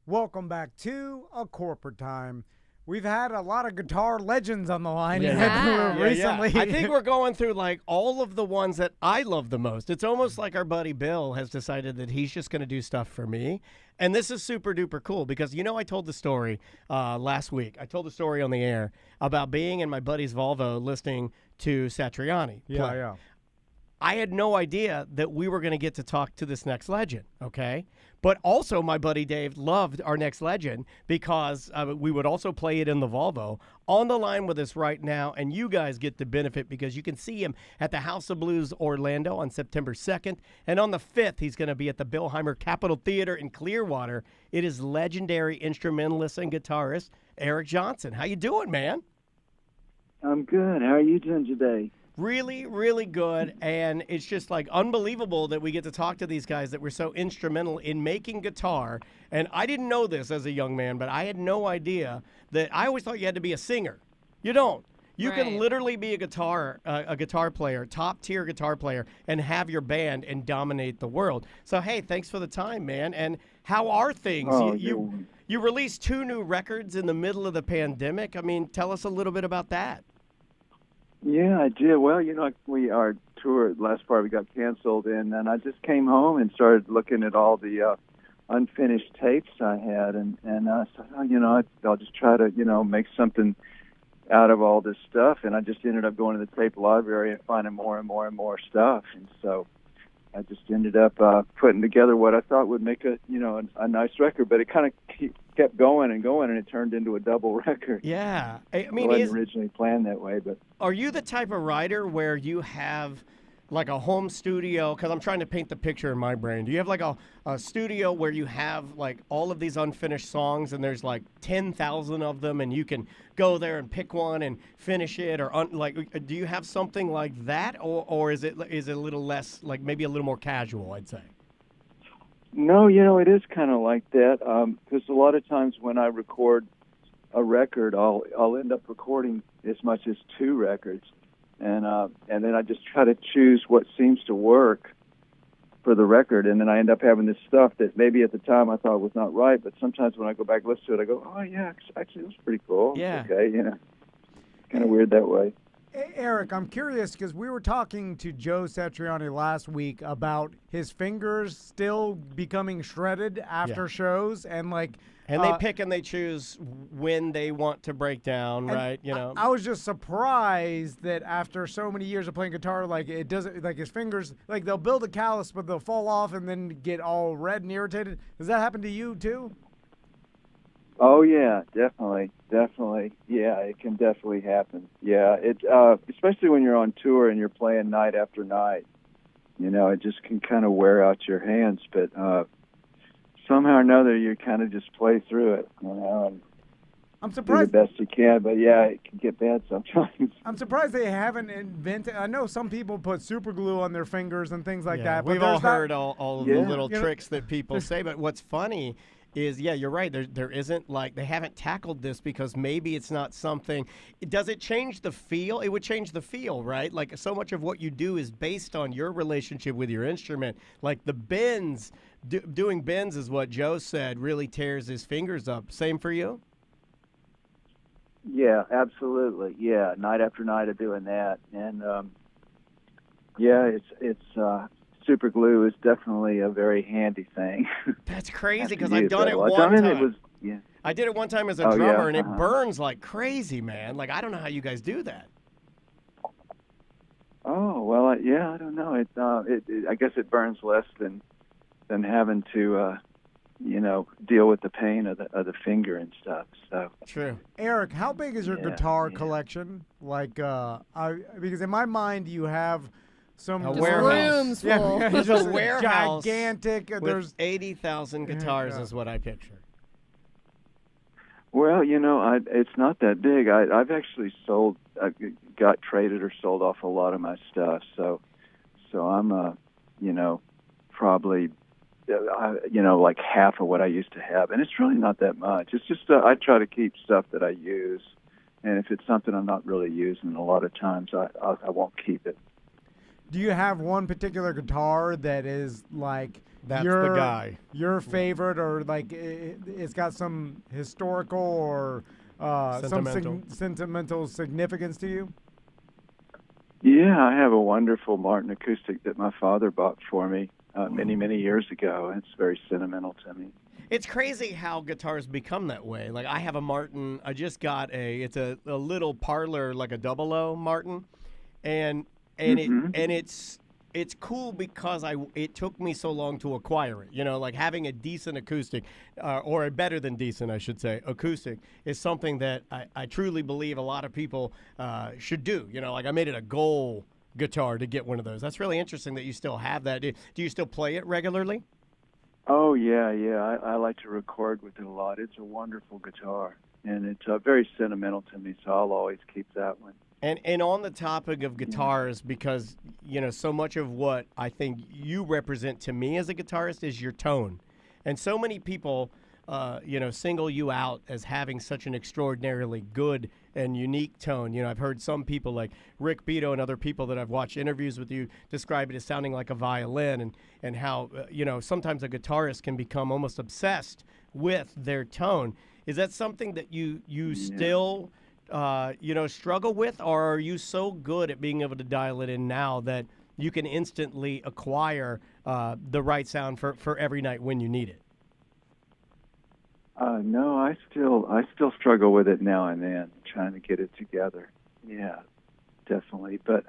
Welcome back to A Corporate Time. We've had a lot of guitar legends on the line recently. I think we're going through like all of the ones that I love the most. It's almost like our buddy Bill has decided that he's just going to do stuff for me. And this is super duper cool because, I told the story last week. I told the story on the air about being in my buddy's Volvo listening to Satriani play. Yeah. I had no idea that we were going to get to talk to this next legend, okay? But also my buddy Dave loved our next legend because we would also play it in the Volvo. On the line with us right now, and you guys get the benefit because you can see him at the House of Blues Orlando on September 2nd. And on the 5th, he's going to be at the Billheimer Capitol Theater in Clearwater. It is legendary instrumentalist and guitarist Eric Johnson. How you doing, man? I'm good. How are you doing today? Really, really good, and it's just like unbelievable that we get to talk to these guys that were so instrumental in making guitar. And I didn't know this as a young man, but I had no idea that I always thought you had to be a singer. You don't. You can literally be a guitar player, top tier guitar player, and have your band and dominate the world. So hey, thanks for the time, man. And how are things? You released 2 new records in the middle of the pandemic. I mean, tell us a little bit about that. Yeah, I did. Well, our tour last part we got canceled, and then I just came home and started looking at all the unfinished tapes I had, and I thought, I'll just try to, make something out of all this stuff, and I just ended up going to the tape library and finding more and more and more stuff, and so I just ended up putting together what I thought would make a nice record, but it kind of kept going, and it turned into a double record. Yeah. I mean, it wasn't originally planned that way, but... Are you the type of writer where you have like a home studio? Because I'm trying to paint the picture in my brain. Do you have like a studio where you have like all of these unfinished songs and there's like 10,000 of them and you can go there and pick one and finish it? Or do you have something like that? Or is it a little less, like maybe a little more casual, I'd say? No, it is kind of like that because a lot of times when I record a record, I'll end up recording as much as 2 records, and then I just try to choose what seems to work for the record, and then I end up having this stuff that maybe at the time I thought was not right, but sometimes when I go back and listen to it, I go, oh yeah, actually it was pretty cool. Yeah. Okay, kind of weird that way. Eric, I'm curious because we were talking to Joe Satriani last week about his fingers still becoming shredded after shows, and and they pick and they choose when they want to break down, right? I was just surprised that after so many years of playing guitar, it doesn't, his fingers, they'll build a callus, but they'll fall off and then get all red and irritated. Does that happen to you too? Oh yeah, definitely. Yeah, it can definitely happen. Yeah, it especially when you're on tour and you're playing night after night. It just can kind of wear out your hands, but somehow or another you kind of just play through it, and I'm surprised. Do the best you can, but yeah, it can get bad sometimes. I'm surprised they haven't invented. I know some people put super glue on their fingers and things like that. But we've all heard all of the little tricks that people say, but what's funny is, you're right. There isn't they haven't tackled this because maybe it's not something. Does it change the feel? It would change the feel, right? Like so much of what you do is based on your relationship with your instrument. Like the bends, doing bends is what Joe said really tears his fingers up. Same for you? Yeah, absolutely. Yeah, night after night of doing that, and it's super glue is definitely a very handy thing. That's crazy because I've done it one time. I did it one time as a drummer, and it burns like crazy, man. I don't know how you guys do that. Oh well, I don't know. I guess it burns less than having to deal with the pain of the finger and stuff. So true. Eric, how big is your guitar collection? Because in my mind you have some rooms full. There's a warehouse gigantic. There's 80,000 guitars is what I picture. Well, it's not that big. I've actually got traded or sold off a lot of my stuff. So I'm probably like half of what I used to have, and it's really not that much. It's just I try to keep stuff that I use, and if it's something I'm not really using, a lot of times I won't keep it. Do you have one particular guitar that is like That's the guy. your favorite, or like it's got some historical or Sentimental. some sentimental significance to you? Yeah, I have a wonderful Martin acoustic that my father bought for me many, many years ago. It's very sentimental to me. It's crazy how guitars become that way. Like I have a Martin. I just got it's a little parlor, like a 00 Martin, and it's cool because it took me so long to acquire it. You know, like having a decent acoustic, or a better than decent, I should say, acoustic is something that I truly believe a lot of people should do. You know, like I made it a goal guitar to get one of those. That's really interesting that you still have that. Do you still play it regularly? Oh, yeah. I like to record with it a lot. It's a wonderful guitar, and it's very sentimental to me, so I'll always keep that one. And on the topic of guitars, because, you know, so much of what I think you represent to me as a guitarist is your tone. And so many people, single you out as having such an extraordinarily good and unique tone. You know, I've heard some people like Rick Beato and other people that I've watched interviews with you describe it as sounding like a violin, and how, sometimes a guitarist can become almost obsessed with their tone. Is that something that you still struggle with, or are you so good at being able to dial it in now that you can instantly acquire the right sound for every night when you need it? No, I still struggle with it now and then, trying to get it together. Yeah, definitely. But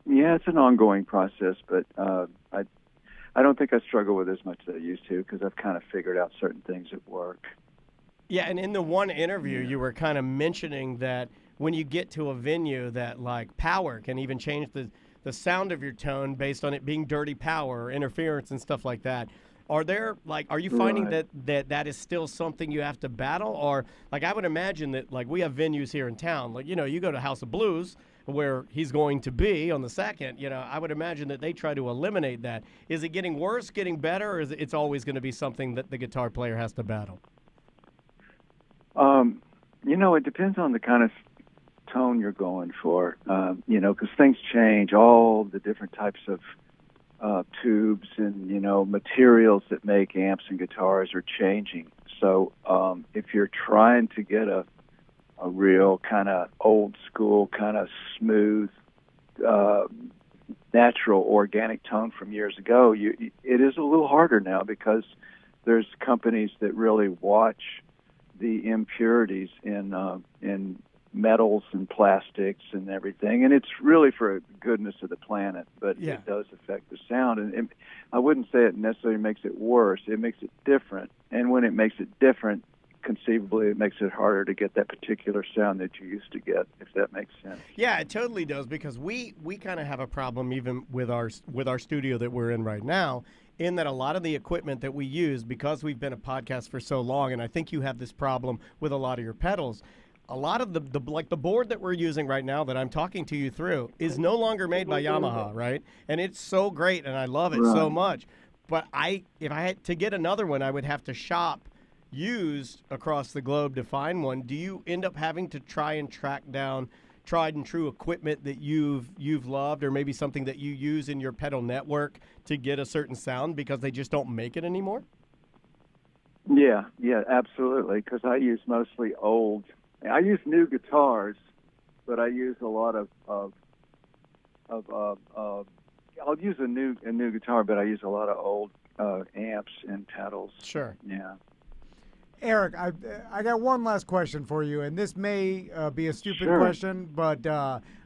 it's an ongoing process. But I don't think I struggle with it as much as I used to, because I've kind of figured out certain things at work. Yeah, and in the one interview, you were kind of mentioning that when you get to a venue, that like power can even change the sound of your tone based on it being dirty power or interference and stuff like that. Are you finding that is still something you have to battle? Or like I would imagine that like we have venues here in town, like, you go to House of Blues where he's going to be on the 2nd, I would imagine that they try to eliminate that. Is it getting worse, getting better, or is it's always going to be something that the guitar player has to battle? It depends on the kind of tone you're going for, because things change. All the different types of tubes and, materials that make amps and guitars are changing. So if you're trying to get a real kind of old school, kind of smooth, natural, organic tone from years ago, it is a little harder now, because there's companies that really watch the impurities in metals and plastics and everything, and it's really for the goodness of the planet, but it does affect the sound. And I wouldn't say it necessarily makes it worse. It makes it different, and when it makes it different, conceivably it makes it harder to get that particular sound that you used to get, if that makes sense. Yeah, it totally does, because we kind of have a problem even with our studio that we're in right now, in that a lot of the equipment that we use, because we've been a podcast for so long, and I think you have this problem with a lot of your pedals, a lot of the board that we're using right now that I'm talking to you through is no longer made by Yamaha, right? And it's so great, and I love it so much. But if I had to get another one, I would have to shop used across the globe to find one. Do you end up having to try and track down tried and true equipment that you've loved, or maybe something that you use in your pedal network to get a certain sound because they just don't make it anymore? Yeah, absolutely, because I use mostly old. I use new guitars, but I use a lot of I'll use a new guitar, but I use a lot of old amps and pedals. Sure. Yeah. Eric, I got one last question for you, and this may be a stupid question, but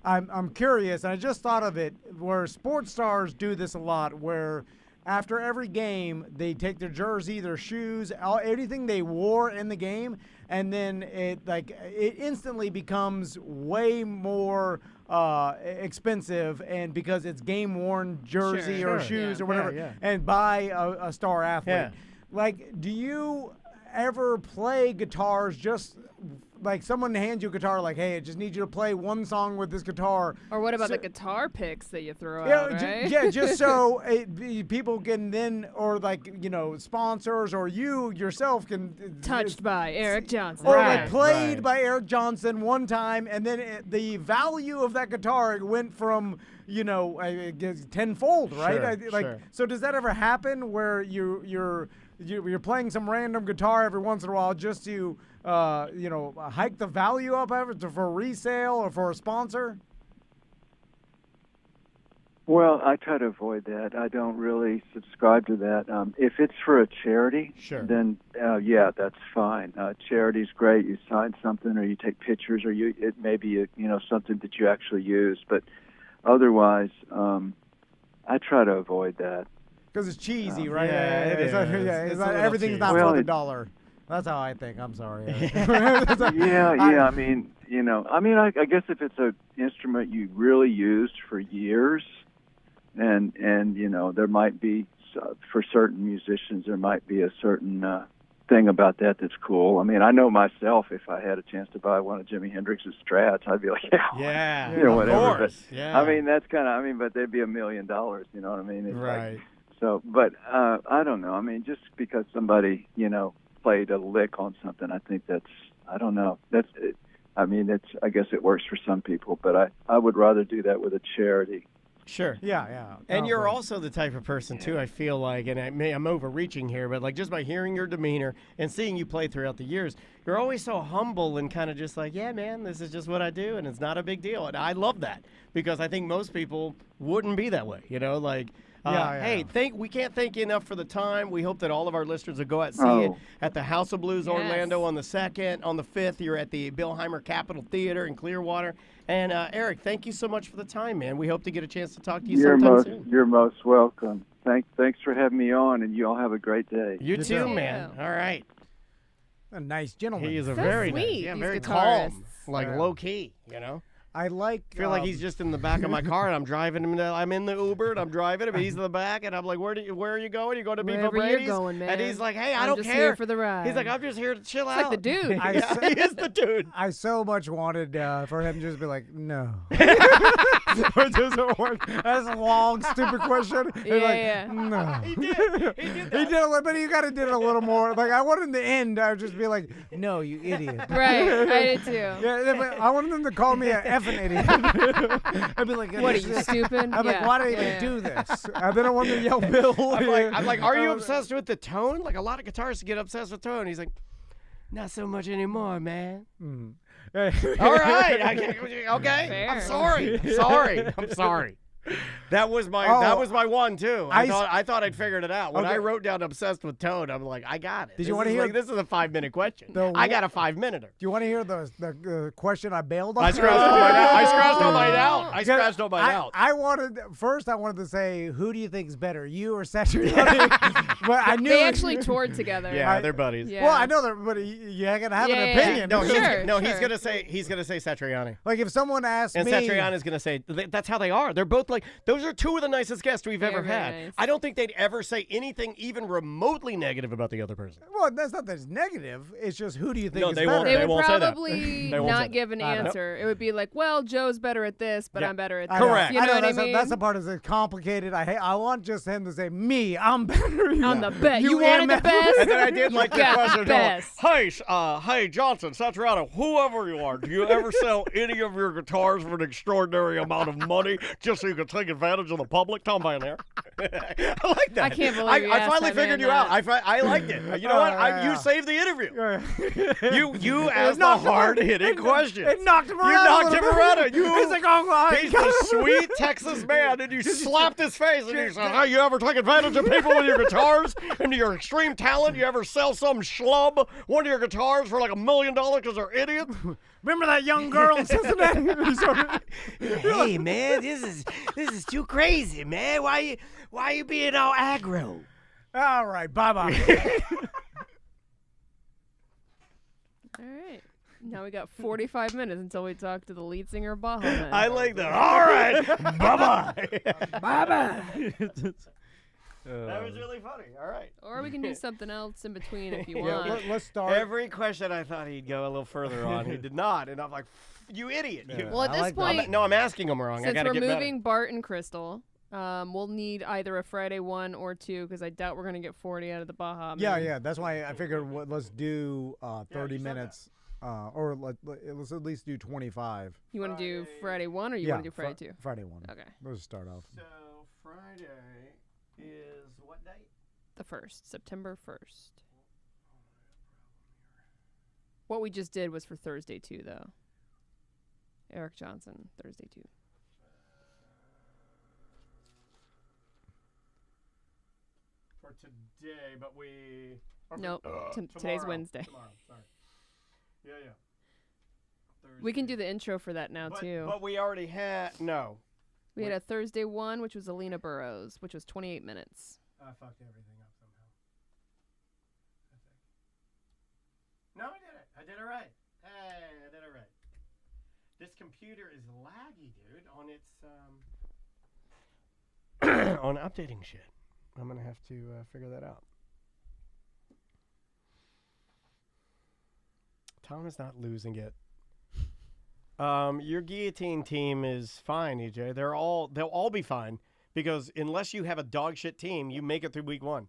I'm curious, and I just thought of it, where sports stars do this a lot, where after every game, they take their jersey, their shoes, anything they wore in the game, and then it instantly becomes way more expensive, and because it's game-worn jersey or shoes or whatever, and buy a star athlete. Yeah. Like, do you ever play guitars just like someone hands you a guitar, like, hey, I just need you to play one song with this guitar. Or what about the guitar picks that you throw Yeah, out, right? just so people can then, or like, sponsors or you yourself can. Touched by Eric Johnson. Or Right, like played right. by Eric Johnson one time, and then the value of that guitar went from, I guess tenfold, right? Sure, Like, sure. so does that ever happen where you're playing some random guitar every once in a while just to, hike the value up of it for resale or for a sponsor? Well, I try to avoid that. I don't really subscribe to that. If it's for a charity, Sure. then yeah, that's fine. Charity's great. You sign something, or you take pictures, or it may be something that you actually use. But otherwise, I try to avoid that. Because it's cheesy, right? yeah, it It's not- is. yeah, It's it's a not, little everything's cheesy. not Well, for the it- dollar. That's how I think. I'm sorry. Yeah. I mean, I guess if it's an instrument you really used for years, and there might be for certain musicians there might be a certain thing about that that's cool. I mean, I know myself, if I had a chance to buy one of Jimi Hendrix's Strats, I'd be like, Yeah, of whatever. course. But, Yeah. I mean, that's kind of, but they'd be $1 million. You know what I mean? It's Right. Like, so, but I don't know. I mean, just because somebody played a lick on something, I think I don't know. I guess it works for some people, but I would rather do that with a charity. Sure. Yeah. And No, you're but- also the type of person, too, I feel like, and I'm overreaching here, but like just by hearing your demeanor and seeing you play throughout the years, you're always so humble and kind of just like, yeah, man, this is just what I do, and it's not a big deal. And I love that because I think most people wouldn't be that way, Yeah. Hey, we can't thank you enough for the time. We hope that all of our listeners will go out and see it Oh. at the House of Blues Yes. Orlando on the 2nd. On the 5th, you're at the Billheimer Capitol Theater in Clearwater. And Eric, thank you so much for the time, man. We hope to get a chance to talk to you sometime soon. You're most welcome. Thanks for having me on, and you all have a great day. You Good too, job. man. All right. A nice gentleman. He is a So very sweet, nice, these very guitarists. calm, like Yeah. low key, I like. I feel like he's just in the back of my car, and I'm driving him. I'm in the Uber, and I'm driving him, and he's in the back, and I'm like, "Where are you going? You going to Bevo Wherever you're Brady's?" going, man. And he's like, "Hey, I I'm don't just care here for the ride. He's like, "I'm just here to chill It's out." like the dude. Yeah, he is the dude. I so much wanted for him to just be like, no. It doesn't work. That's a long, stupid question. And Yeah. No. He did. He did that. He did a little, but you got to did it a little more. Like I wanted in the end, I would just be like, "No, you idiot." Right, I did too. Yeah, but I wanted them to call me an effing idiot. I'd be like, What are you, stupid? I'm like, why do I even do this? And then I wanted to yell, "Bill!" I'm like, "Are you obsessed with the tone?" Like a lot of guitarists get obsessed with tone. He's like, "Not so much anymore, man." All right. Okay. Fair. I'm sorry. That was my one too. I thought I'd figured it out. When I Okay. wrote down obsessed with tone, I'm like, I got it. Did you wanna hear- this is a 5-minute question. The I one- got a 5-minute. Do you want to hear the question I bailed on? I scratched on my out. I scratched on my out. I scratched on my out. I wanted to say, who do you think is better, you or Satriani? But I knew They actually toured together. Yeah, they're buddies. Yeah. Well, I know that, but you gotta have Yeah, an yeah, opinion. No, Sure, he's sure. gonna say Satriani. Like if someone asked And me, Satriani's going to say, that's how they are. They're both like, those are two of the nicest guests we've ever Very had. nice. I don't think they'd ever say anything even remotely negative about the other person. well, that's not that it's negative. It's just who do you think No, is they better? won't- They would won't say that. probably They won't say not that. give an I know. answer. It would be like, well, Joe's better at this, but Yeah. I'm better at I this. know. Correct. You know what I that's mean? that's the part that's complicated. I want just him to say, me, I'm better. I'm the best. You wanted the MF. best? And then I did like the got question. the best. Hey, Johnson, Satriani, whoever you are, do you ever sell any of your guitars for an extraordinary amount of money just so you can take advantage of the public? Tom Van Air. I like that. I can't believe you I asked finally that figured man you out. that. I liked it. You know what? Yeah. You saved the interview. You asked the knocked him out. hard-hitting question. It knocked him You around. knocked him around. He's like, oh, He's the sweet Texas man, and you slapped his face, and you said, "Hey, you ever take advantage of people with your guitars and your extreme talent? You ever sell some schlub one of your guitars for like $1 million because they're idiots?" Remember that young girl in Cincinnati? Hey, man, this is too crazy, man. Why you being all aggro? All right, bye-bye. All right. Now we got 45 minutes until we talk to the lead singer of Baha Men. I like that. All right, bye-bye. Bye-bye. That was really funny. All right. Or we can do something else in between if you Yeah, want. let's start. Every question I thought he'd go a little further on, he did not, and I'm like, "You idiot!" Yeah. Well, at I this like that. point, No, I'm asking him wrong. I since gotta we're get better. moving Bart and Crystal, we'll need either a Friday 1 or 2 because I doubt we're gonna get 40 out of the Baha Men. Yeah. That's why I figured let's do 30 you said minutes, or let's at least do 25. You want to do Friday 1 or you Yeah, want to do Friday 2? Friday 1. Okay. Let's start off. So Friday is what date? The 1st, September 1st. What we just did was for Thursday 2, though. Eric Johnson, Thursday 2. For today, but we. Nope, today's tomorrow. Wednesday. Tomorrow, sorry. Yeah. We can do the intro for that now, too. But we already had We had a Thursday 1, which was Alina Burrows, which was 28 minutes. I fucked everything up somehow. I think. No, I did it. I did it right. Hey, I did it right. This computer is laggy, dude, on its on updating shit. I'm gonna have to figure that out. Tom is not losing it. Your guillotine team is fine, EJ. They'll all be fine because unless you have a dog shit team, you make it through week 1.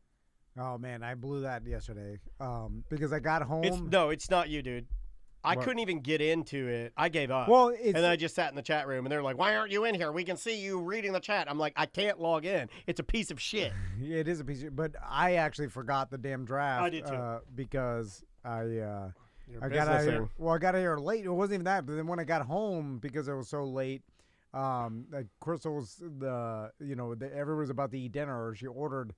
Oh man, I blew that yesterday. Because I got home. It's not you, dude. I couldn't even get into it. I gave up. Well, and then I just sat in the chat room, and they're like, "Why aren't you in here? We can see you reading the chat." I'm like, "I can't log in. It's a piece of shit." It is a piece of, but I actually forgot the damn draft. I did too. Because I You're got out here. businessing. Well, I got out here late. It wasn't even that. But then when I got home, because it was so late, like Crystal's everyone was about to eat dinner. She ordered,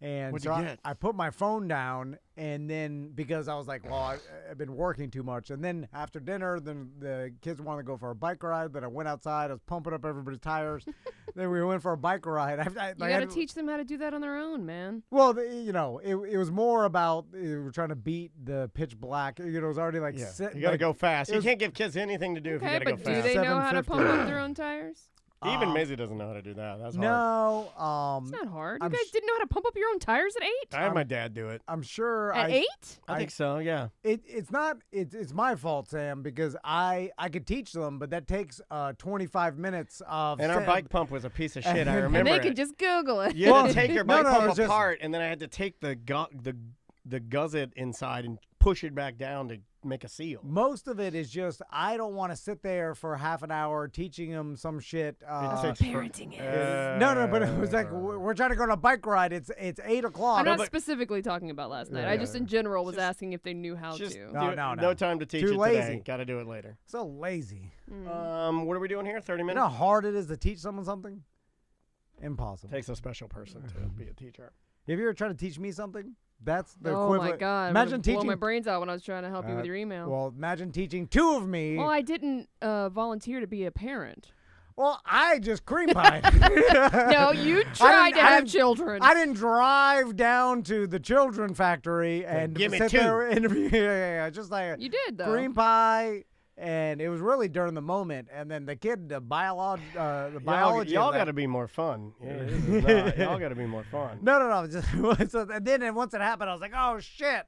and What'd so you get? I put my phone down, and then because I was like, well, I've been working too much, and then after dinner, then the kids wanted to go for a bike ride. Then I went outside. I was pumping up everybody's tires. Then we went for a bike ride. You got to teach them how to do that on their own, man. Well, it was more about we're trying to beat the pitch black. It was already like You got to go fast. You was- can't give kids anything to do if you Okay, got to go but do fast. they know how to 750. pump up their own tires? Even Maisie doesn't know how to do that. That's hard. No, It's not hard. You I'm guys sh- didn't know how to pump up your own tires at 8? I had my dad do it. I'm sure At 8? I think so, yeah. It's not it's my fault, Sam, because I could teach them, but that takes 25 minutes of And our Sam- bike pump was a piece of shit. I And remember And they it. could just Google it. You had to take your No, bike no, pump it's just- apart, and then I had to take the guzset inside and push it back down to make a seal. Most of it is just I don't want to sit there for half an hour teaching them some shit. That's what parenting is. No, but it was like we're trying to go on a bike ride. It's 8 o'clock. I'm not but- specifically talking about last night. Yeah, I just in general was Just- asking if they knew how Just to. No, do- no. No time to teach Too it lazy. today. Got to do it later. So lazy. What are we doing here? 30 You minutes? know how hard it is to teach someone something? Impossible. Takes a special person to be a teacher. Have you ever tried to teach me something? That's the Oh equivalent. my God! Imagine blow teaching. my brains out when I was trying to help you with your email. Well, imagine teaching 2 of me. Well, I didn't volunteer to be a parent. Well, I just cream pied. No, you tried to I have didn't- children. I didn't drive down to the children factory and give me sit 2. there and interview. Yeah, just like You did though. cream pie. And it was really during the moment. And then the kid, the biology. Y'all of that- got to be more fun. Yeah, this is not- y'all got to be more fun. No. Just, so, and then once it happened, I was like, oh shit.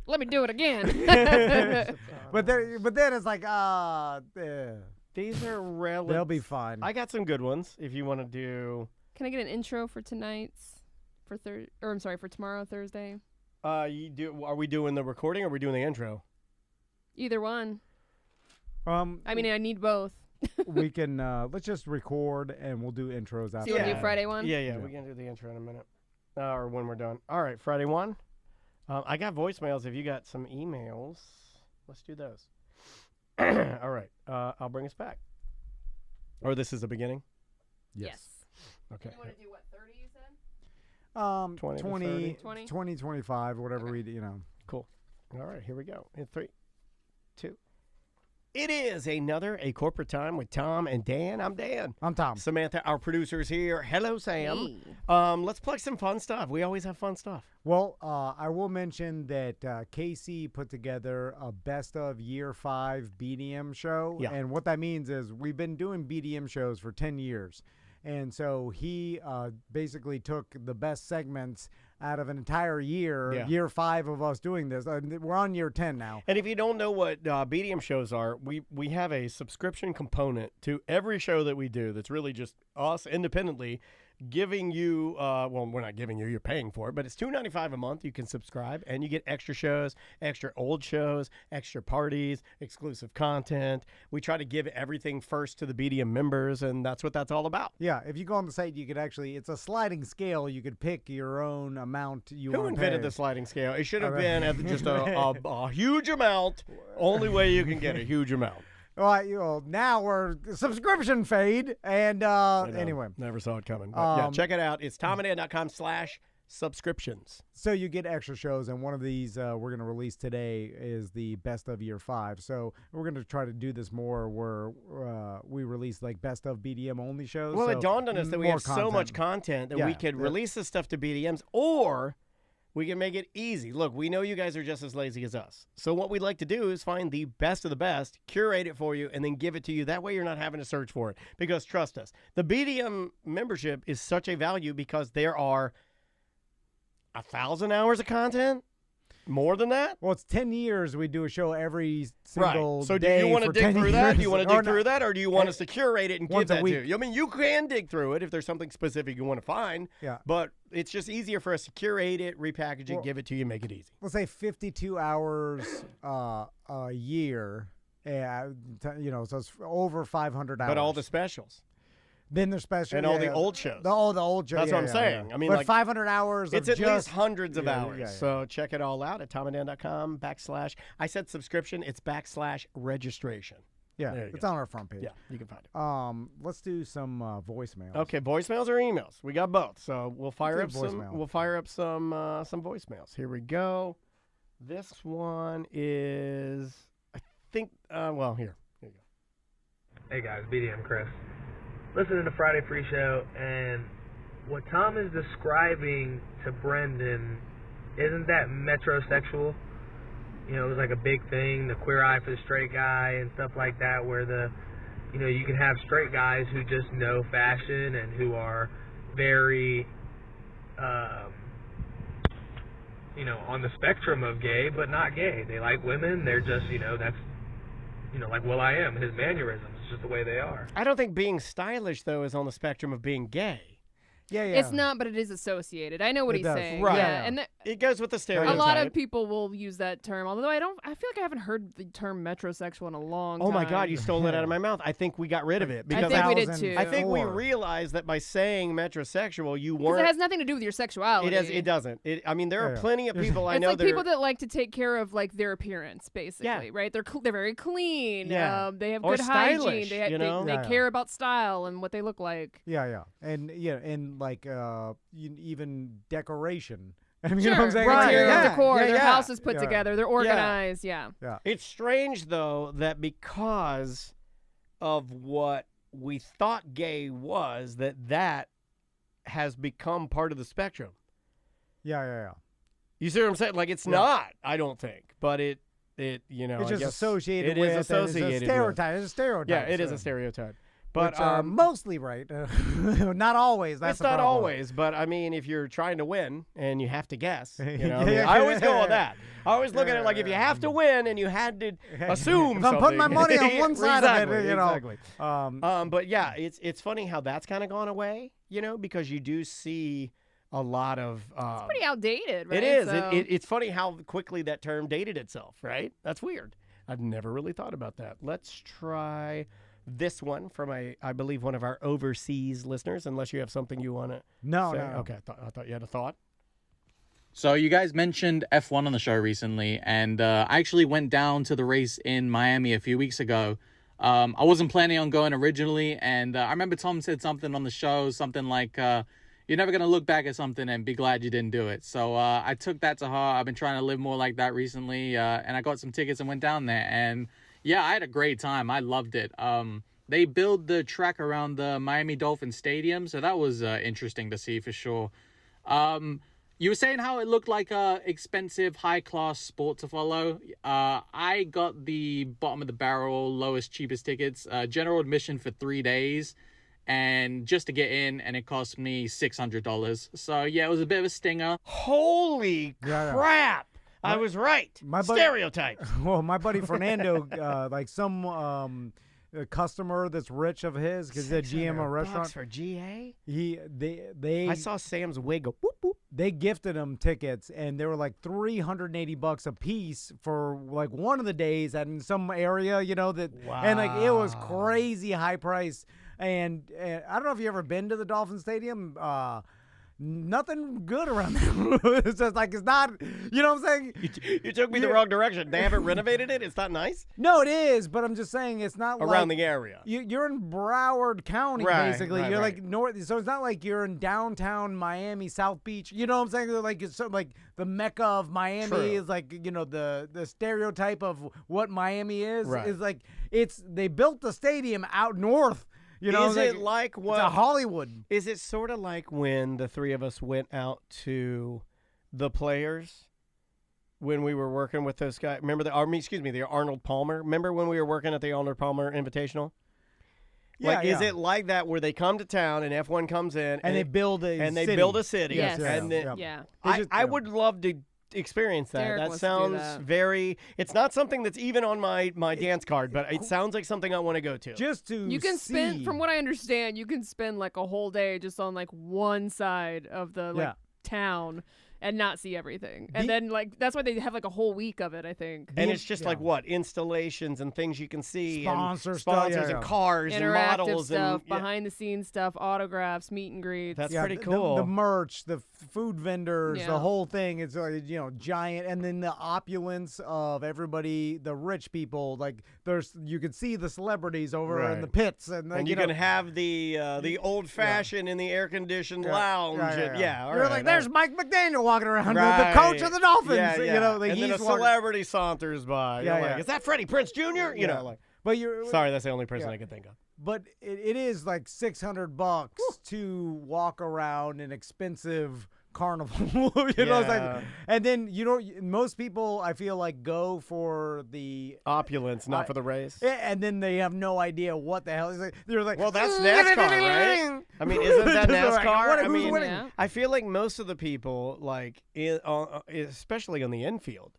Let me do it again. But then it's like, These are relative. they'll be fine. I got some good ones if you want to do. Can I get an intro for tonight's, for tomorrow, Thursday? Are we doing the recording or are we doing the intro? Either one. I mean, I need both. We can let's just record and we'll do intros So after. you want to Yeah. do Friday one? Yeah, we can do the intro in a minute. Or when we're done. All right, Friday 1. I got voicemails. If you got some emails, let's do those. All right, I'll bring us back. Or this is the beginning? Yes. Okay. You want to do what, 30 you said? 20 to 20, 20? 20, 25, whatever Okay. Cool. All right, here we go. In 3, 2. It is a corporate time with Tom and Dan. I'm Dan. I'm Tom. Samantha, our producer's here. Hello, Sam. Hey. Let's plug some fun stuff. We always have fun stuff. Well, I will mention that Casey put together a best of year 5 BDM show. Yeah. And what that means is we've been doing BDM shows for 10 years. And so he basically took the best segments out of an entire year, year 5 of us doing this. We're on year 10 now. And if you don't know what BDM shows are, we have a subscription component to every show that we do that's really just us independently giving you, well, we're not giving you, you're paying for it, but it's $2.95 a month. You can subscribe, and you get extra shows, extra old shows, extra parties, exclusive content. We try to give everything first to the BDM members, and that's what that's all about. Yeah, if you go on the site, you could actually, it's a sliding scale. You could pick your own amount you want to pay. Who invented the sliding scale? It should have been at just a huge amount. Only way you can get a huge amount. Well, now we're subscription fade, and anyway. Never saw it coming. But yeah, check it out. It's TomandDan.com/subscriptions. So you get extra shows, and one of these we're going to release today is the best of year 5. So we're going to try to do this more where we release like best of BDM only shows. Well, so it dawned on us that we have so much content that we could release this stuff to BDMs, or we can make it easy. Look, we know you guys are just as lazy as us. So what we'd like to do is find the best of the best, curate it for you, and then give it to you. That way you're not having to search for it. Because trust us, the BDM membership is such a value because there are 1,000 hours of content. More than that? Well, it's 10 years. We do a show every single day. So do day you want to dig through that? Do you want to dig through that, or do you want us to curate it and give that to you? I mean, you can dig through it if there's something specific you want to find. Yeah. But it's just easier for us to curate it, repackage it, give it to you, make it easy. Let's say 52 hours a year. So it's over 500 hours. But all the specials. Then there's special. And all the old shows. The old shows. That's what I'm saying. Yeah. I mean, but 500 hours it's of at just least hundreds of hours. So check it all out at TomandDan.com / I said subscription. It's / registration. Yeah, it's on our front page. Yeah, you can find it. Let's do some voicemails. Okay, voicemails or emails? We got both. So we'll fire up some. We'll fire up some voicemails. Here we go. This one is, I think. Well, here you go. Hey guys, BDM Chris. Listening to Friday Pre-Show, and what Tom is describing to Brendan, isn't that metrosexual? You know, it was like a big thing, the queer eye for the straight guy and stuff like that, where you can have straight guys who just know fashion and who are very, on the spectrum of gay, but not gay. They like women, they're just, that's, like Will.I.am, his mannerisms. Just the way they are. I don't think being stylish, though, is on the spectrum of being gay. Yeah. It's not, but it is associated. I know what he's saying. Right. Yeah. And it goes with the stereotype. A lot of people will use that term, although I feel like I haven't heard the term metrosexual in a long time. Oh my God, you stole it out of my mouth. I think we got rid of it. Because I think we did too. I think we realized that by saying metrosexual, you weren't. Because it has nothing to do with your sexuality. It doesn't. I mean, there are plenty of people I know. It's like people that like to take care of like their appearance, basically, right? They're very clean. Yeah. They have or good stylish, hygiene. They care about style and what they look like. Yeah. And like even decoration. I mean, sure. You know what I'm saying? Interior decor. Their house is put together. They're organized. Yeah. It's strange though that because of what we thought gay was, that has become part of the spectrum. Yeah. You see what I'm saying? Like it's not. I don't think, but it's just I guess associated it with. It's associated. It's a stereotype. It's a stereotype. Yeah, it is a stereotype. But which are mostly right. Not always. That's it's not always, but I mean, if you're trying to win and you have to guess, I always go on that. I always look at it like if you have to win and you had to assume if something. I'm putting my money on one side of it, Exactly. But yeah, it's funny how that's kind of gone away, because you do see a lot of. It's pretty outdated, right? It is. So. It's funny how quickly that term dated itself, right? That's weird. I've never really thought about that. Let's try this one from I believe one of our overseas listeners, unless you have something you want to say. No. Okay, I thought you had a thought. So you guys mentioned F1 on the show recently, and I actually went down to the race in Miami a few weeks ago. I wasn't planning on going originally, and I remember Tom said something on the show, something like, you're never going to look back at something and be glad you didn't do it. So I took that to heart. I've been trying to live more like that recently, and I got some tickets and went down there, and yeah, I had a great time. I loved it. They build the track around the Miami Dolphins Stadium, so that was interesting to see for sure. You were saying how it looked like a expensive, high-class sport to follow. I got the bottom of the barrel, lowest, cheapest tickets, general admission for 3 days, and just to get in, and it cost me $600. So yeah, it was a bit of a stinger. Holy crap! I was right. Stereotype. Well, my buddy Fernando, like some a customer that's rich of his, because he's a GM of a restaurant. For GA? I saw Sam's wig go boop, boop. They gifted him tickets, and they were like $380 a piece for like one of the days in some area, you know, that, and like it was crazy high price. And I don't know if you ever been to the Dolphin Stadium. Nothing good around there. It's just like, it's not, you know what I'm saying? You took me the wrong direction. They haven't renovated it? It's not nice? No, it is, but I'm just saying it's not around like, the area. You're in Broward County, basically. You're like north, so it's not like you're in downtown Miami, South Beach. You know what I'm saying? Like, it's sort of like the Mecca of Miami is like, you know, the stereotype of what Miami is. Is like, they built the stadium out north. You know, is it like what? It's a Hollywood. Is it sort of like when the three of us went out to the Players when we were working with those guys? Remember the Arnold Palmer? Remember when we were working at the Arnold Palmer Invitational? Yeah, Is it like that where they come to town and F1 comes in and they build a city? Yes. And then, I would love to experience that. Derek That sounds very. It's not something that's even on my dance card, but it sounds like something I want to go to. Just to you can spend, from what I understand, you can spend like a whole day just on like one side of the town and not see everything. And then like that's why they have like a whole week of it, I think. And it's just like what? Installations and things you can see. Sponsors and cars and models stuff, and behind the scenes stuff, autographs, meet and greets. That's pretty cool. The merch, the food vendors, the whole thing is like, you know, giant. And then the opulence of everybody, the rich people, like you can see the celebrities over in the pits, and you can have the old fashioned in the air conditioned lounge. You're like, there's Mike McDaniel walking around, the coach of the Dolphins. You know, like, and then a celebrity saunters by. Like, is that Freddie Prinze Jr.? You know, like. But you're sorry, that's the only person I can think of. But it is like $600 to walk around an expensive carnival. you know, it's like, and then most people I feel like go for the opulence, not for the race. And then they have no idea what the hell is it. They're like, well, that's NASCAR, right? I mean, isn't that NASCAR? I feel like most of the people, like, especially on the infield.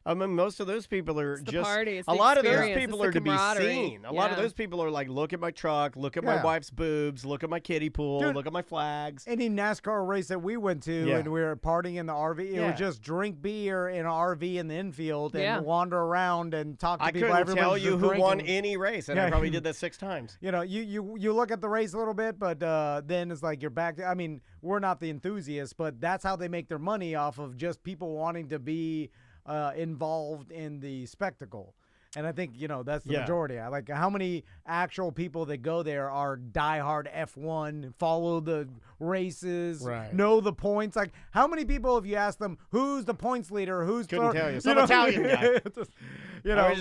I mean, most of those people are just a lot of those people are to be seen. A lot of those people are like, look at my truck, look at my wife's boobs, look at my kiddie pool, look at my flags. Any NASCAR race that we went to and we were partying in the RV, it was just drink beer in an RV in the infield and wander around and talk to people. I couldn't tell you who won any race, and I probably did that 6 times. You know, you look at the race a little bit, but then it's like you're back to, I mean, we're not the enthusiasts, but that's how they make their money, off of just people wanting to be involved in the spectacle. And I think, you know, that's the majority. Like, how many actual people that go there are diehard F1, follow the races, know the points? Like, how many people, if you ask them, who's the points leader, couldn't tell you. Some Italian guy. You know,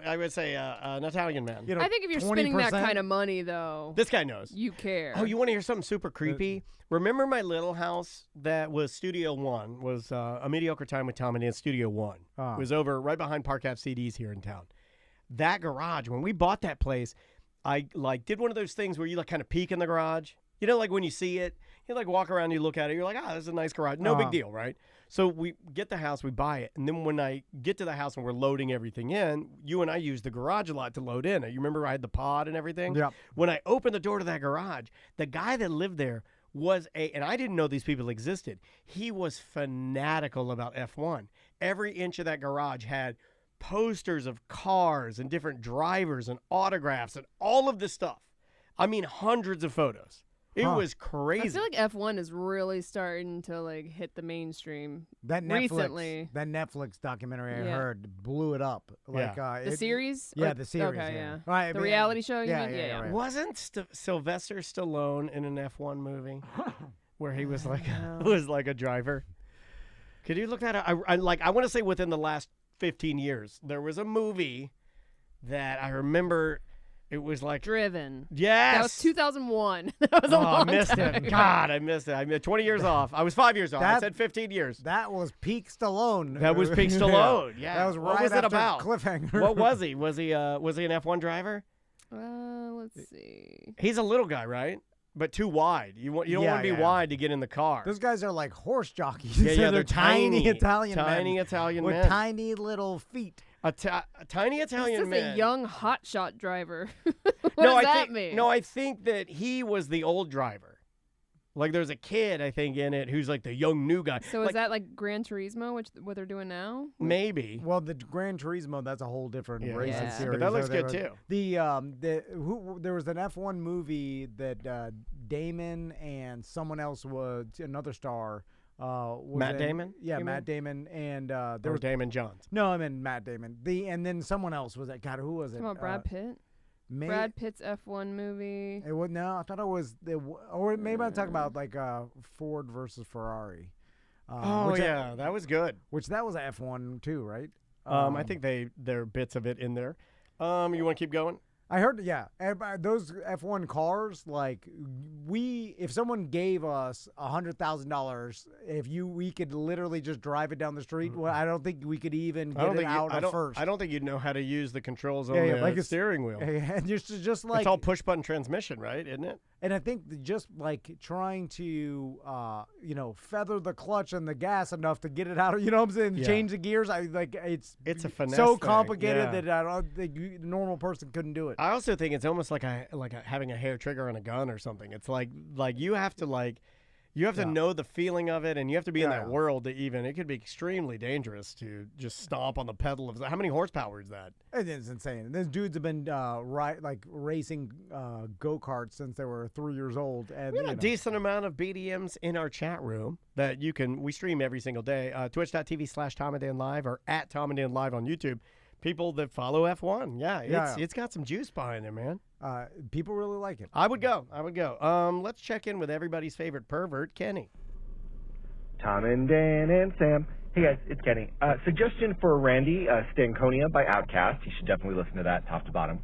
I would say an Italian man. You know, I think if you're 20%? Spending that kind of money, though, this guy knows. You care. Oh, you want to hear something super creepy? Remember my little house that was Studio One, was A Mediocre Time with Tom and Dan Studio One. It was over right behind Park Ave CDs here in town. That garage, when we bought that place, I like did one of those things where you like kind of peek in the garage. You know, like when you see it, you like walk around, you look at it, you're like, this is a nice garage. No big deal, right? So we get the house, we buy it, and then when I get to the house and we're loading everything in, you and I use the garage a lot to load in. You remember I had the pod and everything? Yeah. When I opened the door to that garage, the guy that lived there was and I didn't know these people existed. He was fanatical about F1. Every inch of that garage had posters of cars and different drivers and autographs and all of this stuff. I mean, hundreds of photos. It was crazy. I feel like F1 is really starting to like hit the mainstream recently. That Netflix documentary I heard blew it up. Like the series? Yeah, the series. Okay, yeah. Right, the reality show, you mean? Yeah. Right. Wasn't Sylvester Stallone in an F1 movie where he was like a driver? Could you look that up? I want to say within the last 15 years, there was a movie that I remember. It was like Driven. Yes. That was 2001. That was a long I missed time it. ago. God, I missed it. I missed 20 years off. I was 5 years off. I said 15 years. That was peak Stallone. That was peak Stallone. Yeah. That was right what was after it about? Cliffhanger. What was he? Was he an F1 driver? Let's see. He's a little guy, right? but too wide. You don't want to be wide to get in the car. Those guys are like horse jockeys. Yeah, they're tiny Italian men. Tiny Italian with men. tiny little feet. A tiny Italian This is man. a young hotshot driver. what no, does I that think, mean? No, I think that he was the old driver. Like there's a kid, I think, in it who's like the young new guy. So like, is that like Gran Turismo, what they're doing now? Maybe. Well, the Gran Turismo, that's a whole different racing Yeah. series. But that looks So they good were- there was an F1 movie that Damon and someone else was another star. Was Matt in. Damon? Yeah, you Matt mean? Damon, and There there was Damon Johns. no, I mean Matt Damon. And then someone else was that. God, who was it? Come on, Brad Pitt. Brad Pitt's F1 movie. It was no, I thought it was or maybe I'm talking about like Ford versus Ferrari. Oh yeah, that was good. Which that was a F1 too, right? I think there are bits of it in there. You want to keep going? I heard, yeah, those F1 cars, like if someone gave us $100,000, we could literally just drive it down the street. Well, I don't think we could even get it out of first. I don't think you'd know how to use the controls on like the steering wheel. And just like it's all push button transmission, right? Isn't it? And I think just like trying to, feather the clutch and the gas enough to get it out, you know what I'm saying? Yeah. Change the gears. It's a finesse so thing, complicated yeah. that I don't think a normal person couldn't do it. I also think it's almost like having a hair trigger on a gun or something. It's like you have to know the feeling of it, and you have to be in that world to even. It could be extremely dangerous to just stomp on the pedal of. How many horsepower is that? It's insane. These dudes have been racing go-karts since they were 3 years old. And, We have a decent amount of BDMs in our chat room that we stream every single day. Twitch.tv/Tom and Dan Live or at Tom and Dan Live on YouTube. People that follow F1. It's got some juice behind it, man. People really like it. I would go. Let's check in with everybody's favorite pervert, Kenny. Tom and Dan and Sam. Hey guys, it's Kenny. Suggestion for Randy, Stankonia by Outkast. You should definitely listen to that top to bottom.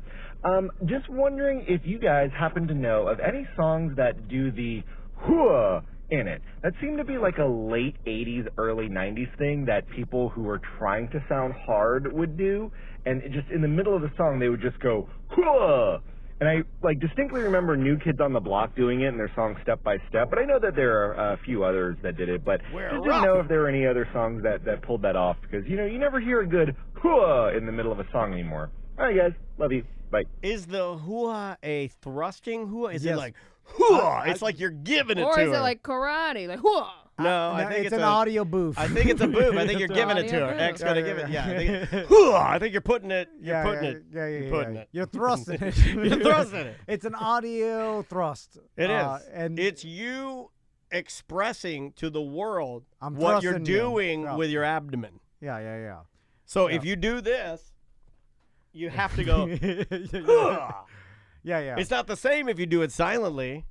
Just wondering if you guys happen to know of any songs that do the hooah in it. That seemed to be like a late 80s, early 90s thing that people who were trying to sound hard would do. And just in the middle of the song, they would just go, hooah! And I distinctly remember New Kids on the Block doing it in their song Step by Step, but I know that there are a few others that did it, but just didn't know if there were any other songs that pulled that off, because, you never hear a good hooah in the middle of a song anymore. All right, guys. Love you. Bye. Is the hooah a thrusting hooah? Is Yes. it like, hooah? It's like you're giving it Or to is her. it like karate? Like, whoa. No, I think it's an audio booth. I think it's a booth. I think you're It's giving an it to her. audio X booth. gonna give it. Yeah. I think you're putting it. You're putting it. You're putting it. You're thrusting it. You're thrusting it. It's an audio thrust. It is. And It's you expressing to the world I'm what you're thrusting you. doing Yeah. with your abdomen. Yeah. So if you do this, you have to go. Yeah. It's not the same if you do it silently.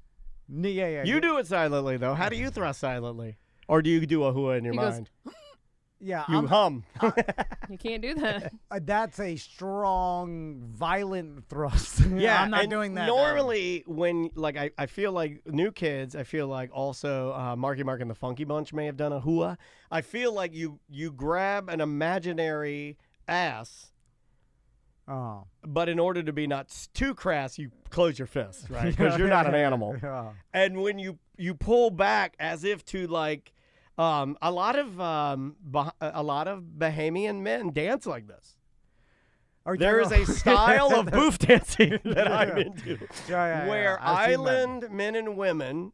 Yeah. You do it silently, though. How do you thrust silently? Or do you do a hooah in your He goes, mind? Yeah. You hum. You can't do that. That's a strong, violent thrust. Yeah, I'm not and doing that. Normally, when I feel like New Kids, I feel like also Marky Mark and the Funky Bunch may have done a hooah. I feel like you grab an imaginary ass, Oh. but in order to be not too crass, you close your fists, right? Because you're not an animal. Yeah. And when you pull back as if to like a lot of Bahamian men dance like this. There is a style of booth dancing that I'm into, where I've seen that. island men and women,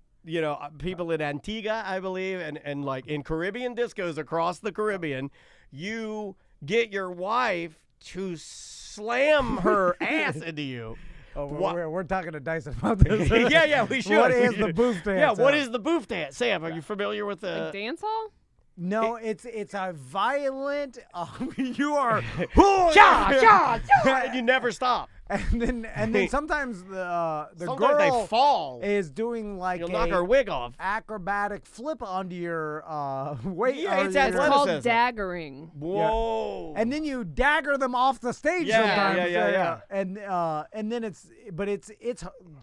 people in Antigua, I believe, and like in Caribbean discos across the Caribbean, you get your wife to slam her ass into you. Oh, What- we're talking to Dyson about this. yeah, we should. What We is the should. booth dance? Yeah, what is the booth dance? Sam, are you familiar with the... Like dance hall? No, it's a violent. You are. And you never stop. And then sometimes the Sometimes girl they fall. is doing like You'll a knock her wig off. acrobatic flip onto your weight. Yeah, or it's your- It's called athleticism. daggering. Whoa. And then you dagger them off the stage Yeah, sometimes. yeah. And then it's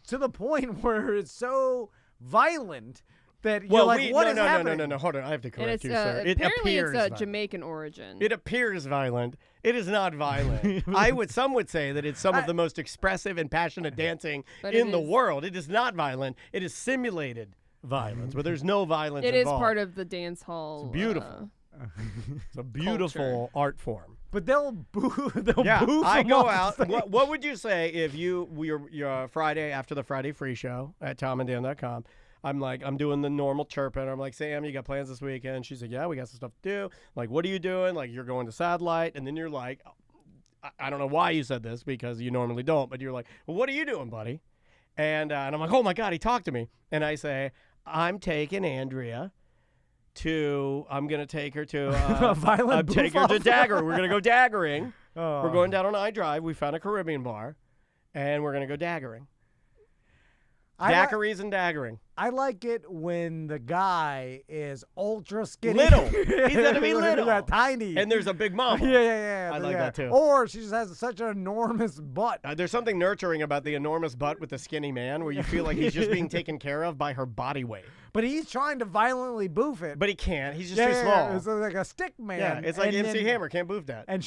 to the point where it's so violent that you're Well, like, what is no, happening? No. Hold on, I have to And correct it's you, sir. It apparently appears it's violent. Jamaican origin. It appears violent. It is not violent. Some would say that it's some of the most expressive and passionate dancing But in it the is- world. It is not violent. It is simulated violence, but there's no violence It is involved. part of the dance hall. It's beautiful. It's a beautiful art form. But they'll boo. They'll Yeah, boo. I from go off out. stage. What would you say if you're Friday after the Friday Free Show at TomandDan.com? I'm doing the normal chirping. I'm like, Sam, you got plans this weekend? She's like, yeah, we got some stuff to do. I'm like, what are you doing? Like, you're going to Satellite, and then you're like, I don't know why you said this because you normally don't, but you're like, well, what are you doing, buddy? And I'm like, oh my God, he talked to me. And I say, I'm taking Andrea I'm going to take her to A violent take her to boof-off? Daggering. We're going to go Daggering. Oh. We're going down on I Drive. We found a Caribbean bar, and we're going to go Daggering. Daiquiris and Daggering. I like it when the guy is ultra skinny. Little. He's gonna be little. Yeah, tiny. And there's a big mama. Yeah. I like that too. Or she just has such an enormous butt. There's something nurturing about the enormous butt with the skinny man where you feel like he's just being taken care of by her body weight. But he's trying to violently boof it. But he can't. He's just yeah, too yeah, small. It's like a stick man. Yeah, it's like And MC then- Hammer. Can't boof that. And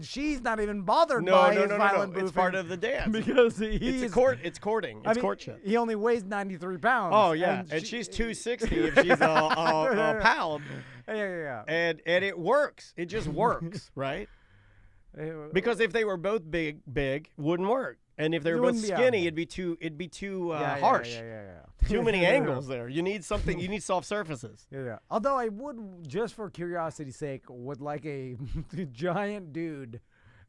she's not even bothered No. by his violent It's boofing part of the dance. because he's It's courting. It's I mean, courtship. He only weighs 93 pounds. Oh, yeah. And she's 260 if she's a pound. Yeah. And it works. It just works, right? Because if they were both big, wouldn't work. And if they were both wouldn't be- skinny, it'd be too harsh. Yeah. Too many angles there. You need something. You need soft surfaces. Yeah. Although I would, just for curiosity's sake, would like a giant dude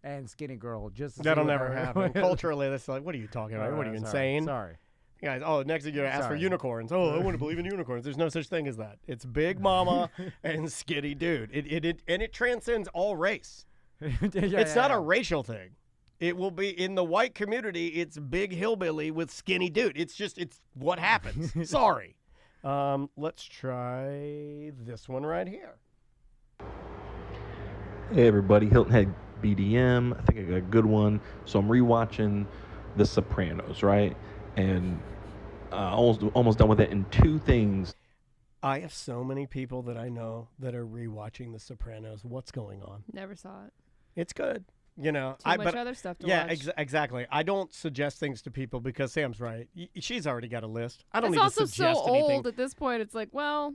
and skinny girl. Just to That'll see what never they're- happen. Culturally, that's like, what are you talking about? What are you, insane? Sorry. Guys, next thing you're going to ask for Sorry. unicorns. Oh, I want to believe in unicorns. There's no such thing as that. It's big mama and skinny dude. It transcends all race. It's not a racial thing. It will be in the white community. It's big hillbilly with skinny dude. It's what happens. Sorry. Let's try this one right here. Hey everybody, Hilton Head BDM. I think I got a good one. So I'm rewatching The Sopranos, right? And almost done with it. And two things. I have so many people that I know that are rewatching The Sopranos. What's going on? Never saw it. It's good. You know, Too much other stuff to watch. Exactly. I don't suggest things to people because Sam's right. She's already got a list. I don't It's need also to suggest so anything. old at this point. It's like, well,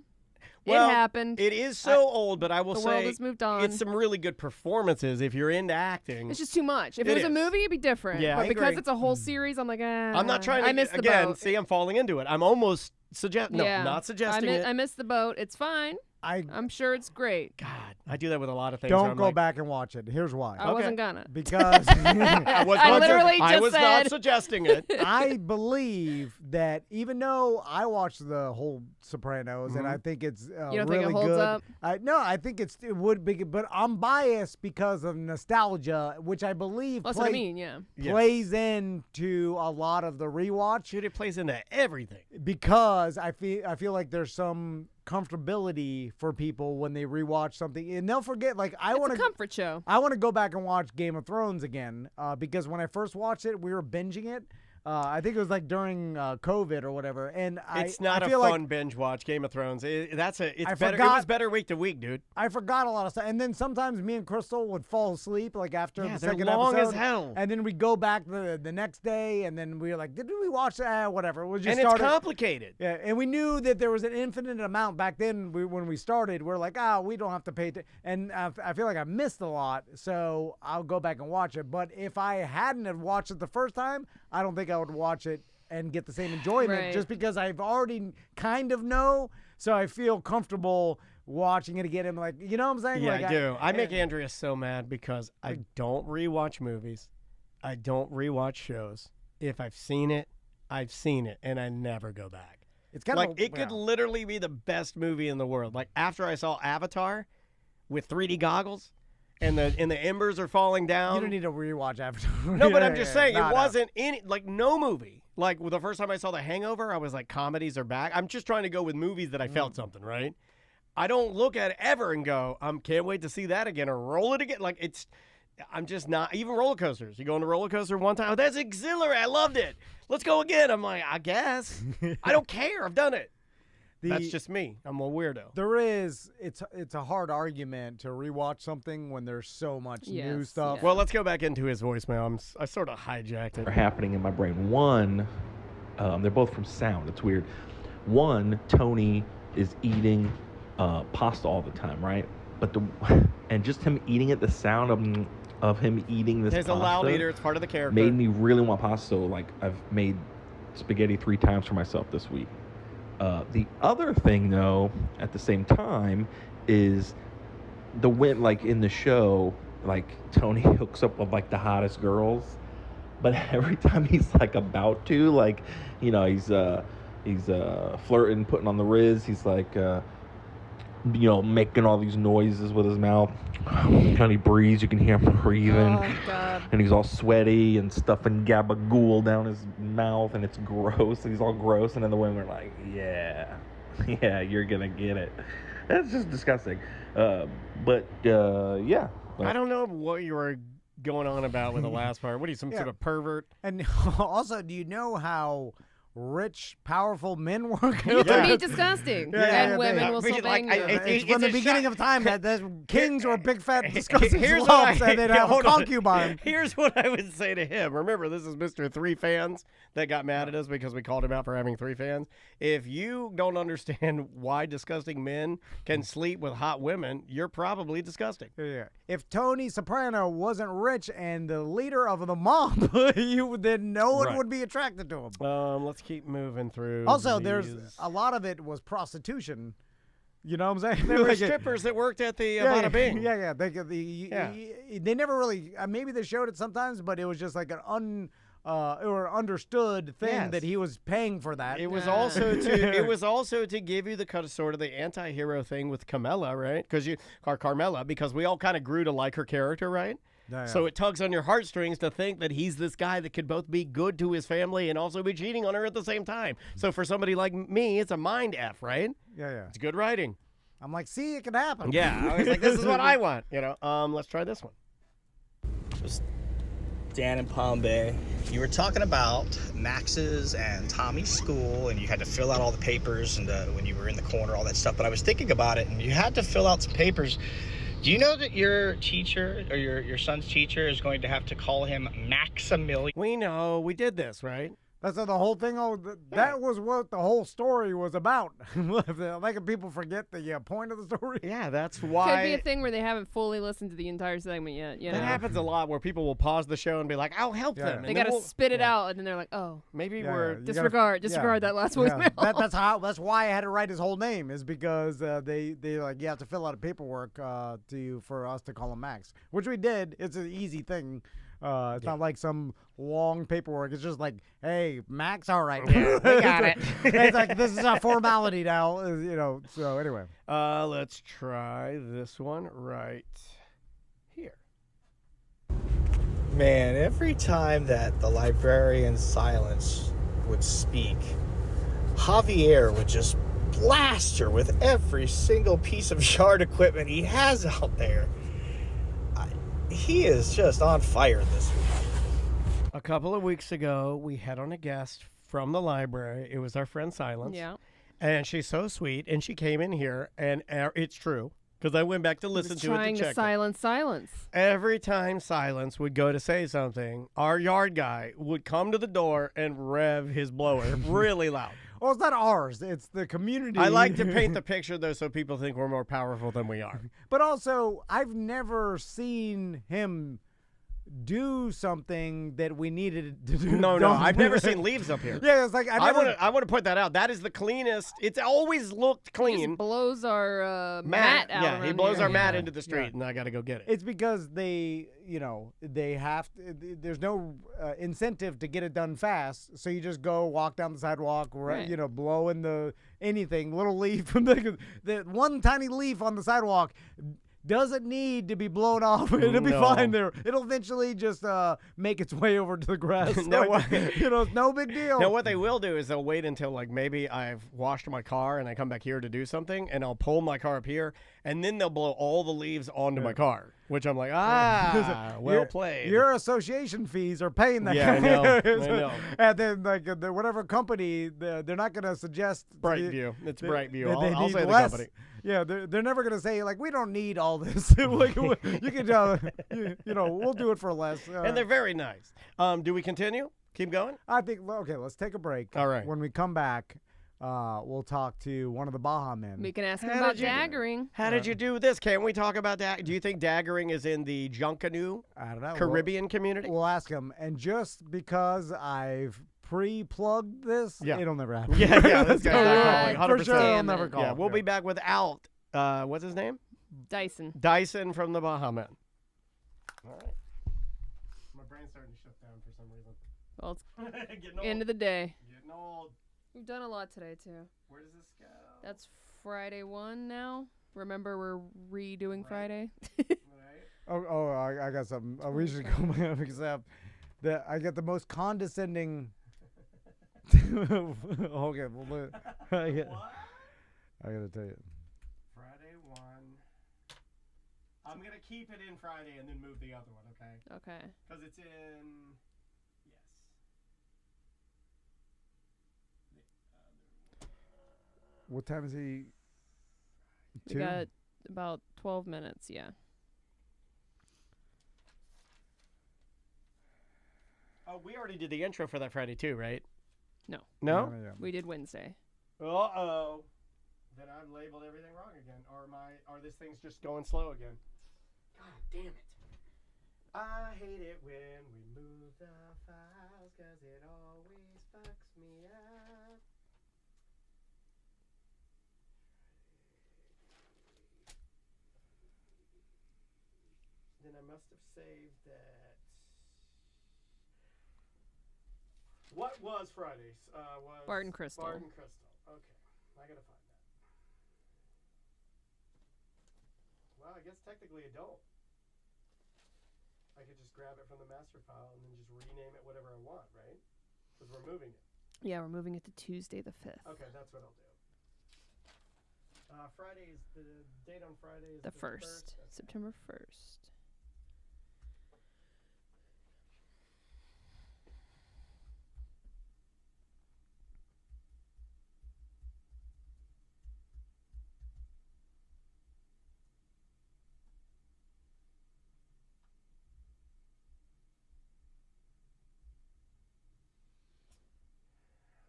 Well, it happened. It is so old, but I will the say world has moved on. it's some really good performances if you're into acting. It's just too much. If It it was a is. movie, it'd be different. Yeah, but I because agree. it's a whole series, I'm like, I'm not trying to I missed the again. boat. See, I'm falling into it. I'm almost not suggesting it. I missed the boat. It's fine. I'm sure it's great. God, I do that with a lot of things. where Don't I'm go like, back and watch it. Here's why. I wasn't gonna. Because I was I not literally I just was said. not suggesting it. I believe that even though I watched the whole Sopranos and I think it's You don't really think it holds good, up? I think it would be, but I'm biased because of nostalgia, which I believe That's what I mean. Yeah. plays into a lot of the rewatch. Dude, it plays into everything. Because I feel like there's some comfortability for people when they rewatch something and they'll forget. Like I It's want a comfort show. I want to go back and watch Game of Thrones again because when I first watched it, we were binging it. I think it was like during COVID or whatever, and It's not I a feel fun like binge watch. Game of Thrones. It's better. It forgot- was better week to week, dude. I forgot a lot of stuff. And then sometimes me and Crystal would fall asleep like after Yeah, the they're second long episode. as hell. And then we go back the next day, and then we were like, did we watch that? Whatever. We just And started. it's complicated. Yeah, and we knew that there was an infinite amount back then. When we started, we're like, we don't have to pay. And I feel like I missed a lot, so I'll go back and watch it. But if I hadn't have watched it the first time, I don't think I would watch it and get the same enjoyment Right. just because I've already kind of know. So I feel comfortable watching it again. And like, you know what I'm saying? Yeah, like, I do. I make Andrea so mad because I don't rewatch movies. I don't rewatch shows. If I've seen it, I've seen it, and I never go back. It's kind Like, of it could literally be the best movie in the world. Like, after I saw Avatar with 3D goggles and the embers are falling down. You don't need to rewatch Avatar. No, but I'm just saying, No, it wasn't any, like, no movie. Like, the first time I saw The Hangover, I was like, comedies are back. I'm just trying to go with movies that I felt something, right? I don't look at it ever and go, can't wait to see that again or roll it again. Like, I'm just not, even roller coasters. You go on a roller coaster one time, that's exhilarating. I loved it. Let's go again. I'm like, I guess. I don't care. I've done it. That's just me. I'm a weirdo. It's a hard argument to rewatch something when there's so much new Yes, stuff. yeah. Well, let's go back into his voicemail. I sort of hijacked it. Are happening in my brain. One, they're both from sound. It's weird. One, Tony is eating pasta all the time, right? But and just him eating it, the sound of him eating this He's pasta a loud eater. It's part of the character. made me really want pasta. So like I've made spaghetti 3 times for myself this week. The other thing, though, at the same time, is like in the show, like Tony hooks up with like the hottest girls, but every time he's like about to, like, you know, he's flirting, putting on the Riz. He's like, you know, making all these noises with his mouth. When he breathes, you can hear him breathing. Oh, God. And he's all sweaty and stuffing gabagool down his mouth, and it's gross. And he's all gross, and then the women are like, yeah, you're gonna get it. That's just disgusting. Yeah. I don't know what you were going on about with the last part. What are you, some sort of pervert? And also, do you know how rich, powerful men work? You can be disgusting, and women will still bang you. It's from the beginning of time that the kings were big, fat, disgusting Here's slumps, what and they'd have a hold on. concubine. Here's what I would say to him. Remember, this is Mr. 3 Fans that got mad at us because we called him out for having 3 fans. If you don't understand why disgusting men can sleep with hot women, you're probably disgusting. Yeah. If Tony Soprano wasn't rich and the leader of the mob, then no one would be attracted to him. Let's keep moving through. Also, these. there's a lot of it was prostitution. You know what I'm saying? There were strippers that worked at the Baha Men. Yeah. They never really. Maybe they showed it sometimes, but it was just like an or understood thing that he was paying for that. It was also to give you the kind of sort of the anti-hero thing with Carmela, right? Carmela, because we all kind of grew to like her character, right? Yeah. So it tugs on your heartstrings to think that he's this guy that could both be good to his family and also be cheating on her at the same time. So for somebody like me, it's a mind F, right? Yeah. It's good writing. I'm like, see, it can happen. Yeah, I was like, this is what I want. You know, let's try this one. Was Dan in Palm Bay. You were talking about Max's and Tommy's school, and you had to fill out all the papers, and when you were in the corner, all that stuff. But I was thinking about it, and you had to fill out some papers. Do you know that your teacher or your son's teacher is going to have to call him Maximilian? We know. We did this, right? That's the whole thing. That was what the whole story was about. Making people forget the point of the story. Yeah, that's why. Could be a thing where they haven't fully listened to the entire segment yet. You know? That happens a lot where people will pause the show and be like, I'll help them. They got to spit it out, and then they're like, oh. Maybe we're... Disregard that last voicemail. That's why I had to write his whole name, is because they like, you have to fill out a paperwork for us to call him Max, which we did. It's an easy thing. It's not like some long paperwork. It's just like, hey, Max, all right. Yeah, we got it. It's like, this is a formality now, you know. So anyway. Let's try this one right here. Man, every time that the librarian Silence would speak, Javier would just blast her with every single piece of yard equipment he has out there. He is just on fire this week. A couple of weeks ago, we had on a guest from the library. It was our friend Silence. Yeah. And she's so sweet. And she came in here, and it's true, because I went back to listen to it to trying check to silence. Every time Silence would go to say something, our yard guy would come to the door and rev his blower really loud. Well, it's not ours. It's the community. I like to paint the picture, though, so people think we're more powerful than we are. But also, I've never seen him do something that we needed to do. No, I've never seen leaves up here. Yeah, it's like I want to point that out. That is the cleanest. It's always looked He clean. just blows our mat out. Yeah, he around blows here. our mat into the street, and I got to go get it. It's because they have to, there's no incentive to get it done fast, so you just go walk down the sidewalk, Right. blow in anything, little leaf, the one tiny leaf on the sidewalk doesn't need to be blown off. It'll be fine there. It'll eventually just make its way over to the grass. It's no big deal. Now, what they will do is they'll wait until, like, maybe I've washed my car and I come back here to do something, and I'll pull my car up here, and then they'll blow all the leaves onto my car. Which I'm like, well Your- played. Your association fees are paying that. Yeah, I know, I know. And then like whatever company, they're not going to suggest Brightview. It's Brightview. They I'll need say the less. company. Yeah, they're never going to say like we don't need all this. Like, you can, we'll do it for less. And they're very nice. Do we continue? Keep going? I think okay. Let's take a break. All right. When we come back, we'll talk to one of the Baha Men. We can ask him How about did you- daggering. How did you do this? Can we talk about that? Do you think daggering is in the Junkanoo I don't know. Caribbean community? We'll ask him. And just because I've pre-plugged this, Yeah. it'll never happen. Yeah, this guy's not calling, For 100%. sure, he'll Damn never it. call. Yeah, we'll be back with Alt. What's his name? Dyson. Dyson from the Baha Men. All right. My brain's starting to shut down for some reason. Well, it's Getting old. end of the day. Getting old. We've done a lot today too. Where does this go? That's Friday 1 now. Remember, we're redoing Right. Friday. Right. I got something. We should go back except that I get the most condescending. Okay, well, I gotta tell you. Friday 1. I'm going to keep it in Friday and then move the other one, okay? Okay. Because it's in. Yes. What time is he? We 2? got about 12 minutes, yeah. Oh, we already did the intro for that Friday too, right? No. No? Yeah. We did Wednesday. Uh-oh. Then I've labeled everything wrong again. Or this thing's just going slow again. God damn it. I hate it when we move the files because it always fucks me up. Then I must have saved that. What was Friday's? Was Barton Crystal. Barton Crystal. Okay, I gotta find that. Well, I guess technically I don't. I could just grab it from the master file and then just rename it whatever I want, right? Because we're moving it. Yeah, we're moving it to Tuesday the 5th. Okay, that's what I'll do. Friday's the date on Friday is The 1st. Okay. September 1st.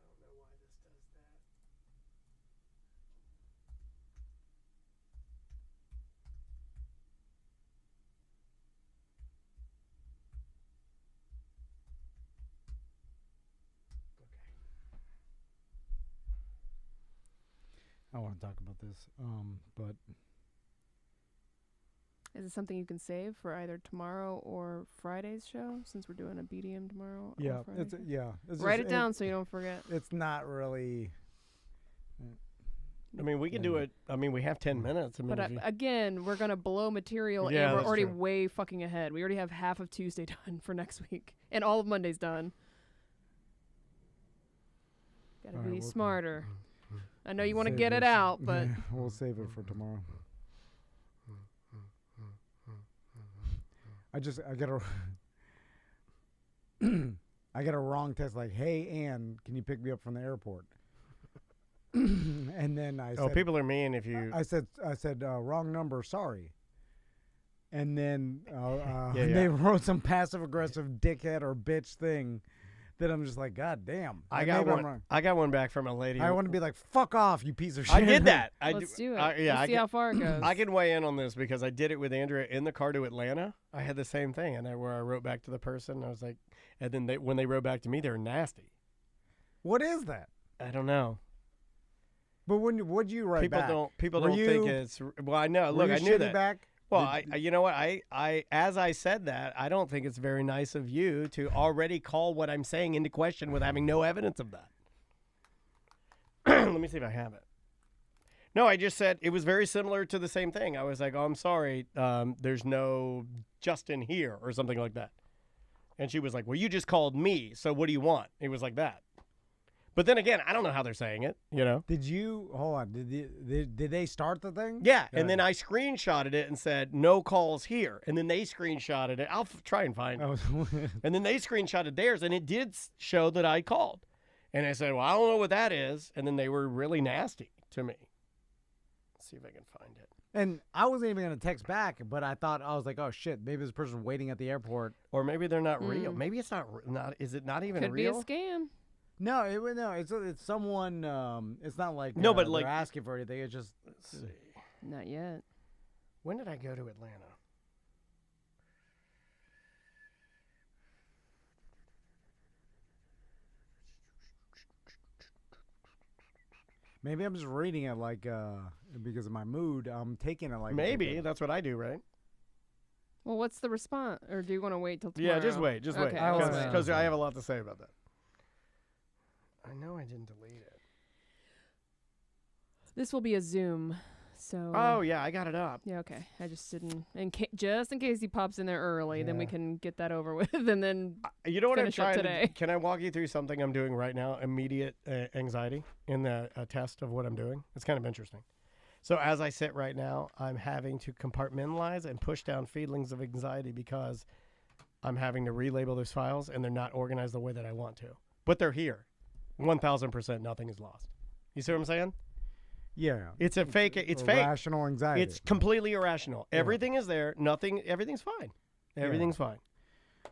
I don't know why this does that. I want to talk about this, but Is it something you can save for either tomorrow or Friday's show, since we're doing a BDM tomorrow? or yeah, Friday? it's Write just- it down so you don't forget. It's not really. I mean, we can do it. I mean, we have 10 minutes. I mean, But if you- again, we're going to blow material, Yeah, and we're that's already true. way fucking ahead. We already have half of Tuesday done for next week, and all of Monday's done. Gotta All right, be we'll- smarter. I know you want to Save get it this. out, but Yeah, we'll save it for tomorrow. I get a I get a wrong text like, "Hey, Ann, can you pick me up from the airport?" And then I said, people are mean if you. I said, wrong number, sorry. And then Yeah, they yeah. wrote some passive aggressive dickhead or bitch thing that I'm just like, God damn. I Maybe got I'm one. wrong. I got one back from a lady. I want to be like, fuck off, you piece of shit. I did that. let's do it. Yeah, let's see how far it goes. I can weigh in on this because I did it with Andrea in the car to Atlanta. I had the same thing, and where I wrote back to the person, I was like, and then when they wrote back to me, they were nasty. What is that? I don't know. But what'd you write People back? don't Were think you- it's. Well, I know. Were Look, you I knew shitty that. back? Well, you know what? I as I said that, I don't think it's very nice of you to already call what I'm saying into question with having no evidence of that. Let me see if I have it. No, I just said it was very similar to the same thing. I was like, "Oh, I'm sorry, there's no Justin here," or something like that. And she was like, "Well, you just called me, so what do you want?" It was like that. But then again, I don't know how they're saying it, you know? Did you hold on? Did they start the thing? Yeah, and then I screenshotted it and said, no calls here. And then they screenshotted it. I'll try and find it. And then they screenshotted theirs, and it did show that I called. And I said, well, I don't know what that is. And then they were really nasty to me. Let's see if I can find it. And I wasn't even going to text back, but I was like, oh, shit, maybe this person's waiting at the airport. Or maybe they're not real. Maybe it's not, is it not even Could real? be a scam. No, it's someone. It's not like no, but like they're asking for anything. It's just let's see. Not yet. When did I go to Atlanta? Maybe I'm just reading it like because of my mood. I'm taking it like maybe that's what I do, right? Well, what's the response? Or do you want to wait till tomorrow? Yeah, just wait, wait, because I have a lot to say about that. I know I didn't delete it. This will be a Zoom, so. Oh yeah, I got it up. Yeah, okay. I just didn't, just in case he pops in there early, then we can get that over with, and then. You know what I'm trying today. Can I walk you through something I'm doing right now? Immediate anxiety in the test of what I'm doing. It's kind of interesting. So as I sit right now, I'm having to compartmentalize and push down feelings of anxiety because I'm having to relabel those files and they're not organized the way that I want to, but they're here. 1,000% nothing is lost. You see what I'm saying? Yeah. It's a fake. It's fake. Irrational anxiety. It's completely irrational. Yeah. Everything is there. Nothing. Everything's fine. Everything's fine.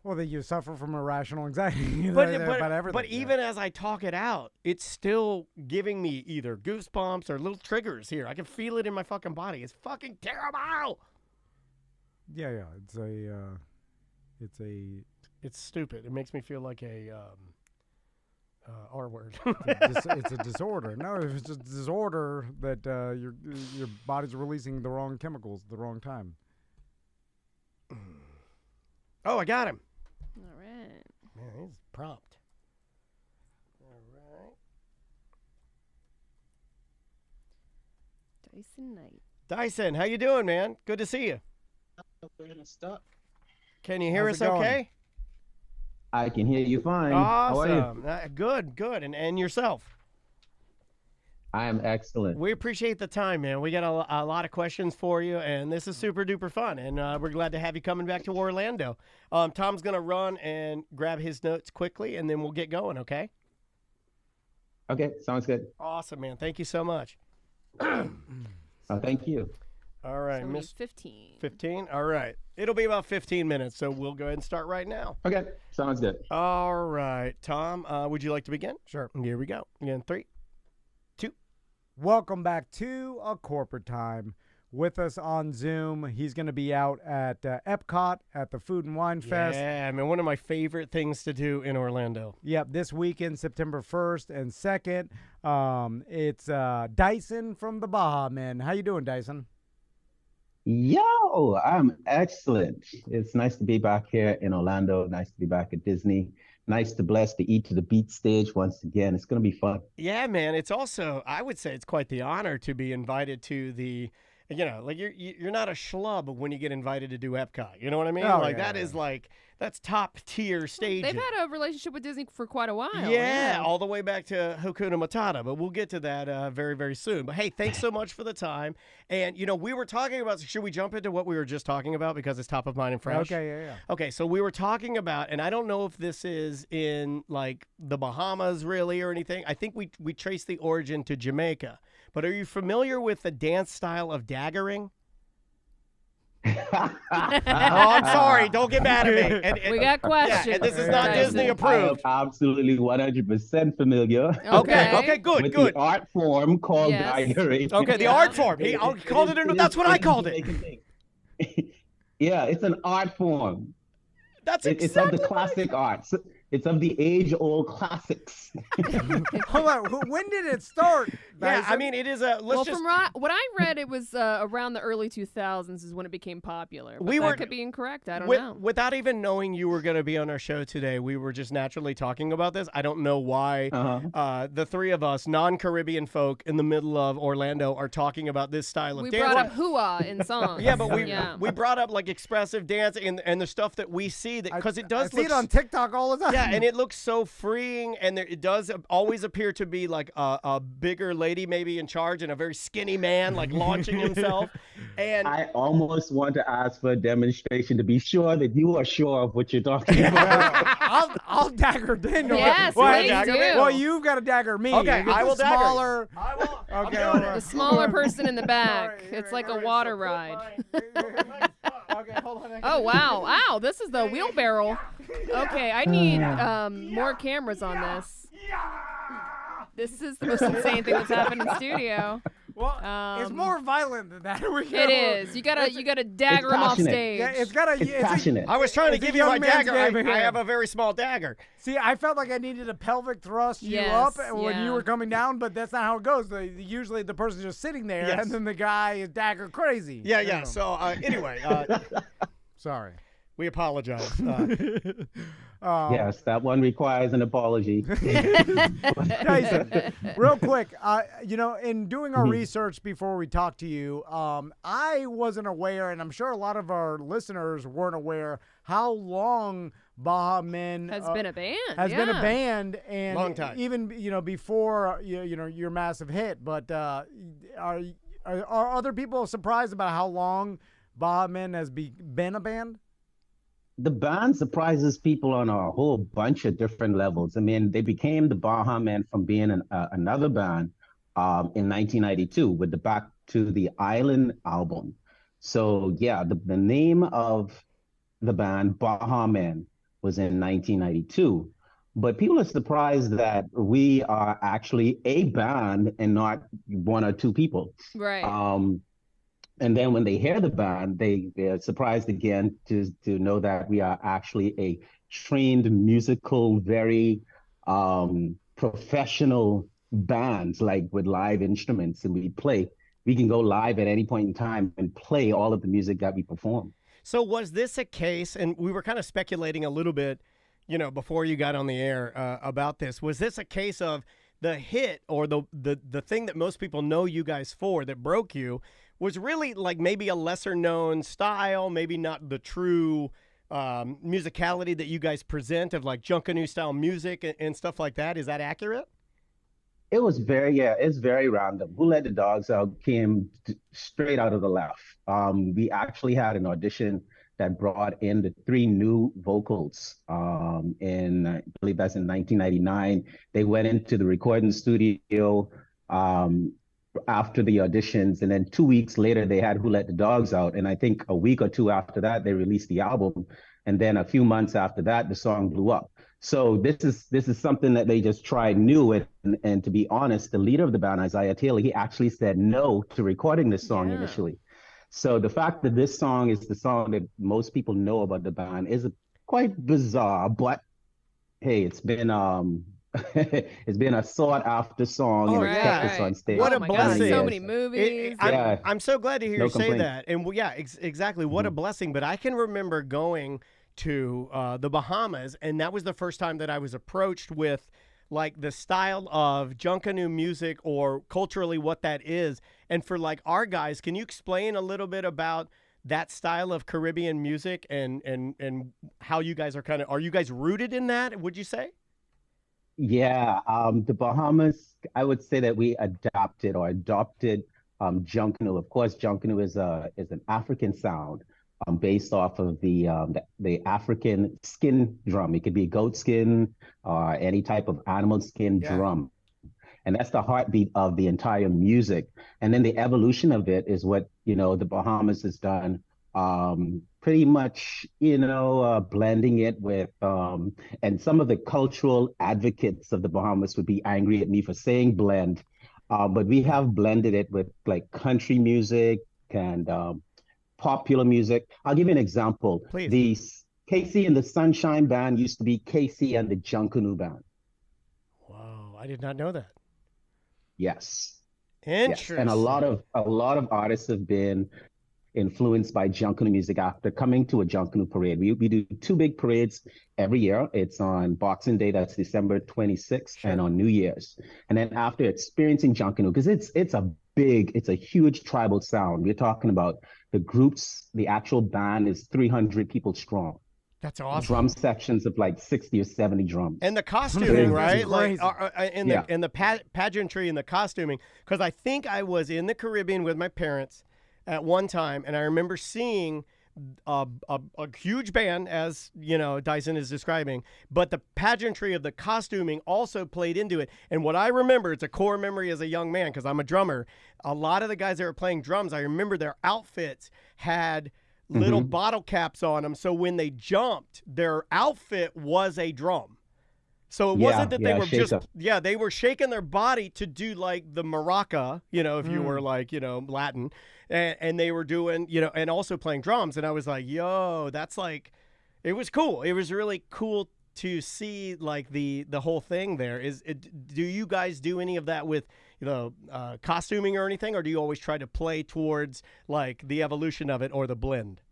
Well, then you suffer from irrational anxiety but about everything. But even as I talk it out, it's still giving me either goosebumps or little triggers here. I can feel it in my fucking body. It's fucking terrible. Yeah. It's stupid. It makes me feel like a R word. It's a disorder. No, it's just a disorder that your body's releasing the wrong chemicals at the wrong time. Oh, I got him. All right. Man, he's prompt. All right. Dyson Knight. Dyson, how you doing, man? Good to see you. Can you hear us okay? I can hear you fine. Awesome. How are you? Good. And yourself? I am excellent. We appreciate the time, man. We got a lot of questions for you, and this is super duper fun. And we're glad to have you coming back to Orlando. Tom's going to run and grab his notes quickly, and then we'll get going, okay? Okay, sounds good. Awesome, man. Thank you so much. Thank you. All right, Miss 15. 15? All right. It'll be about 15 minutes, so we'll go ahead and start right now. Okay, sounds good. All right. Tom, would you like to begin? Sure. Here we go. Again, 3, 2. Welcome back to A Corporate Time. With us on Zoom, he's going to be out at Epcot at the Food and Wine Fest. Yeah, I mean, one of my favorite things to do in Orlando. Yep, this weekend, September 1st and 2nd. It's Dyson from the Baha Men. How you doing, Dyson? Yo, I'm excellent. It's nice to be back here in Orlando. Nice to be back at Disney. Nice to bless the Eat to the Beat stage once again. It's going to be fun. Yeah, man. It's also, I would say it's quite the honor to be invited to the, you know, like you're not a schlub when you get invited to do Epcot. You know what I mean? Is like, that's top tier stage. They've had a relationship with Disney for quite a while. Yeah, all the way back to Hakuna Matata, but we'll get to that very, very soon. But hey, thanks so much for the time. And, you know, we were talking about, should we jump into what we were just talking about because it's top of mind and fresh? Okay, yeah. Okay, so we were talking about, and I don't know if this is in, like, the Bahamas really or anything. I think we trace the origin to Jamaica. But are you familiar with the dance style of daggering? Oh, I'm sorry. Don't get mad at me. And we got questions. Yeah, and this is not Disney approved. I am absolutely 100% familiar. Okay, good. The art form called daggering. Okay, the art form. He called it. That's what I called it. Yeah, it's an art form. That's exactly it's of the classic arts. It's of the age-old classics. Hold on. When did it start? Yeah, I mean, it is a. From what I read, it was around the early 2000s is when it became popular. But that could be incorrect. I don't know. Without even knowing you were going to be on our show today, we were just naturally talking about this. I don't know why the three of us, non-Caribbean folk in the middle of Orlando, are talking about this style of dancing. We brought up hua in songs. Yeah, but we brought up like expressive dancing and the stuff that we see because it does. I see it on TikTok all the time. Yeah, Yeah, and it looks so freeing, and it does always appear to be like a bigger lady maybe in charge and a very skinny man like launching himself. And I almost want to ask for a demonstration to be sure that you are sure of what you're talking about. I'll dagger Daniel. Yes, well, please do. well, you've got to dagger me. Okay, It's I will a dagger you. smaller. I will. Okay, The smaller person in the back. It's like a water ride. Okay, hold on. Oh, wow. Wow, this is the wheelbarrow. Okay, I need more cameras on this. This is the most insane thing that's happened in studio. Well, it's more violent than that. It is. You gotta dagger him off passionate. stage. Yeah, it's got It's passionate. I was trying to It's a give you my young man's dagger. game I here. have a very small dagger. See, I felt like I needed a pelvic thrust you Yes, up when you yeah. were coming down, but that's not how it goes. Usually the person's just sitting there, Yes. and then the guy is dagger crazy. Yeah, You yeah. know. So anyway, Sorry. we apologize. Yes, that one requires an apology. Dyson, real quick, in doing our research before we talked to you, I wasn't aware, and I'm sure a lot of our listeners weren't aware, how long Baha Men Has been a band. has been a band, and Long time. even before your massive hit. But are other people surprised about how long Baha Men has been a band? The band surprises people on a whole bunch of different levels. I mean, they became the Baha Men from being another band in 1992 with the Back to the Island album. So yeah, the name of the band Baha Men was in 1992. But people are surprised that we are actually a band and not one or two people. Right. And then when they hear the band, they're surprised again to know that we are actually a trained musical, very professional band, like with live instruments. And we can go live at any point in time and play all of the music that we perform. So was this a case, and we were kind of speculating a little bit, before you got on the air about this, was this a case of the hit or the thing that most people know you guys for that broke you was really like maybe a lesser known style, maybe not the true musicality that you guys present of like Junkanoo style music and stuff like that? Is that accurate? It was it's very random. Who Let the Dogs Out came straight out of the left. We actually had an audition that brought in the three new vocals I believe that's in 1999. They went into the recording studio after the auditions, and then 2 weeks later they had Who Let the Dogs Out, and I think a week or two after that they released the album, and then a few months after that the song blew up. So this is something that they just tried new, and to be honest, the leader of the band, Isaiah Taylor, he actually said no to recording this song initially. So the fact that this song is the song that most people know about the band is quite bizarre, but hey, it's been it's been a sought after song, and it's kept us on stage. What a God, blessing. so many movies. I'm so glad to hear No you say complaints. that. And exactly. What a blessing. But I can remember going to the Bahamas, and that was the first time that I was approached with like the style of Junkanoo music, or culturally what that is. And for like our guys, can you explain a little bit about that style of Caribbean music and how you guys are you guys rooted in that, would you say? Yeah, the Bahamas, I would say that we adopted Junkanoo. Of course, Junkanoo is an African sound based off of the African skin drum. It could be goat skin or any type of animal skin drum. And that's the heartbeat of the entire music. And then the evolution of it is what, the Bahamas has done, pretty much, blending it with, and some of the cultural advocates of the Bahamas would be angry at me for saying blend, but we have blended it with like country music and popular music. I'll give you an example. Please. The Casey and the Sunshine Band used to be Casey and the Junkanoo Band. Whoa, I did not know that. Yes. Interesting. Yes. And a lot of artists have been influenced by Junkanoo music after coming to a Junkanoo parade. We do two big parades every year. It's on Boxing Day, that's December 26th, and on New Year's. And then after experiencing Junkanoo, because it's a huge tribal sound. We're talking about the groups, the actual band is 300 people strong. That's awesome. drum sections of like 60 or 70 drums. And the costuming, right? Crazy. Like in the pageantry and the costuming. Because I think I was in the Caribbean with my parents at one time, and I remember seeing a huge band, as you know, Dyson is describing, but the pageantry of the costuming also played into it. And what I remember, it's a core memory as a young man, because I'm a drummer. A lot of the guys that were playing drums, I remember their outfits had little bottle caps on them, so when they jumped, their outfit was a drum. So it wasn't that they were they were shaking their body to do like the maraca, you know, if you were like, you know, Latin, and they were doing, you know, and also playing drums. And I was like, yo, that's like, it was cool. It was really cool to see like the whole thing there. Do you guys do any of that with, you know, costuming or anything, or do you always try to play towards like the evolution of it or the blend?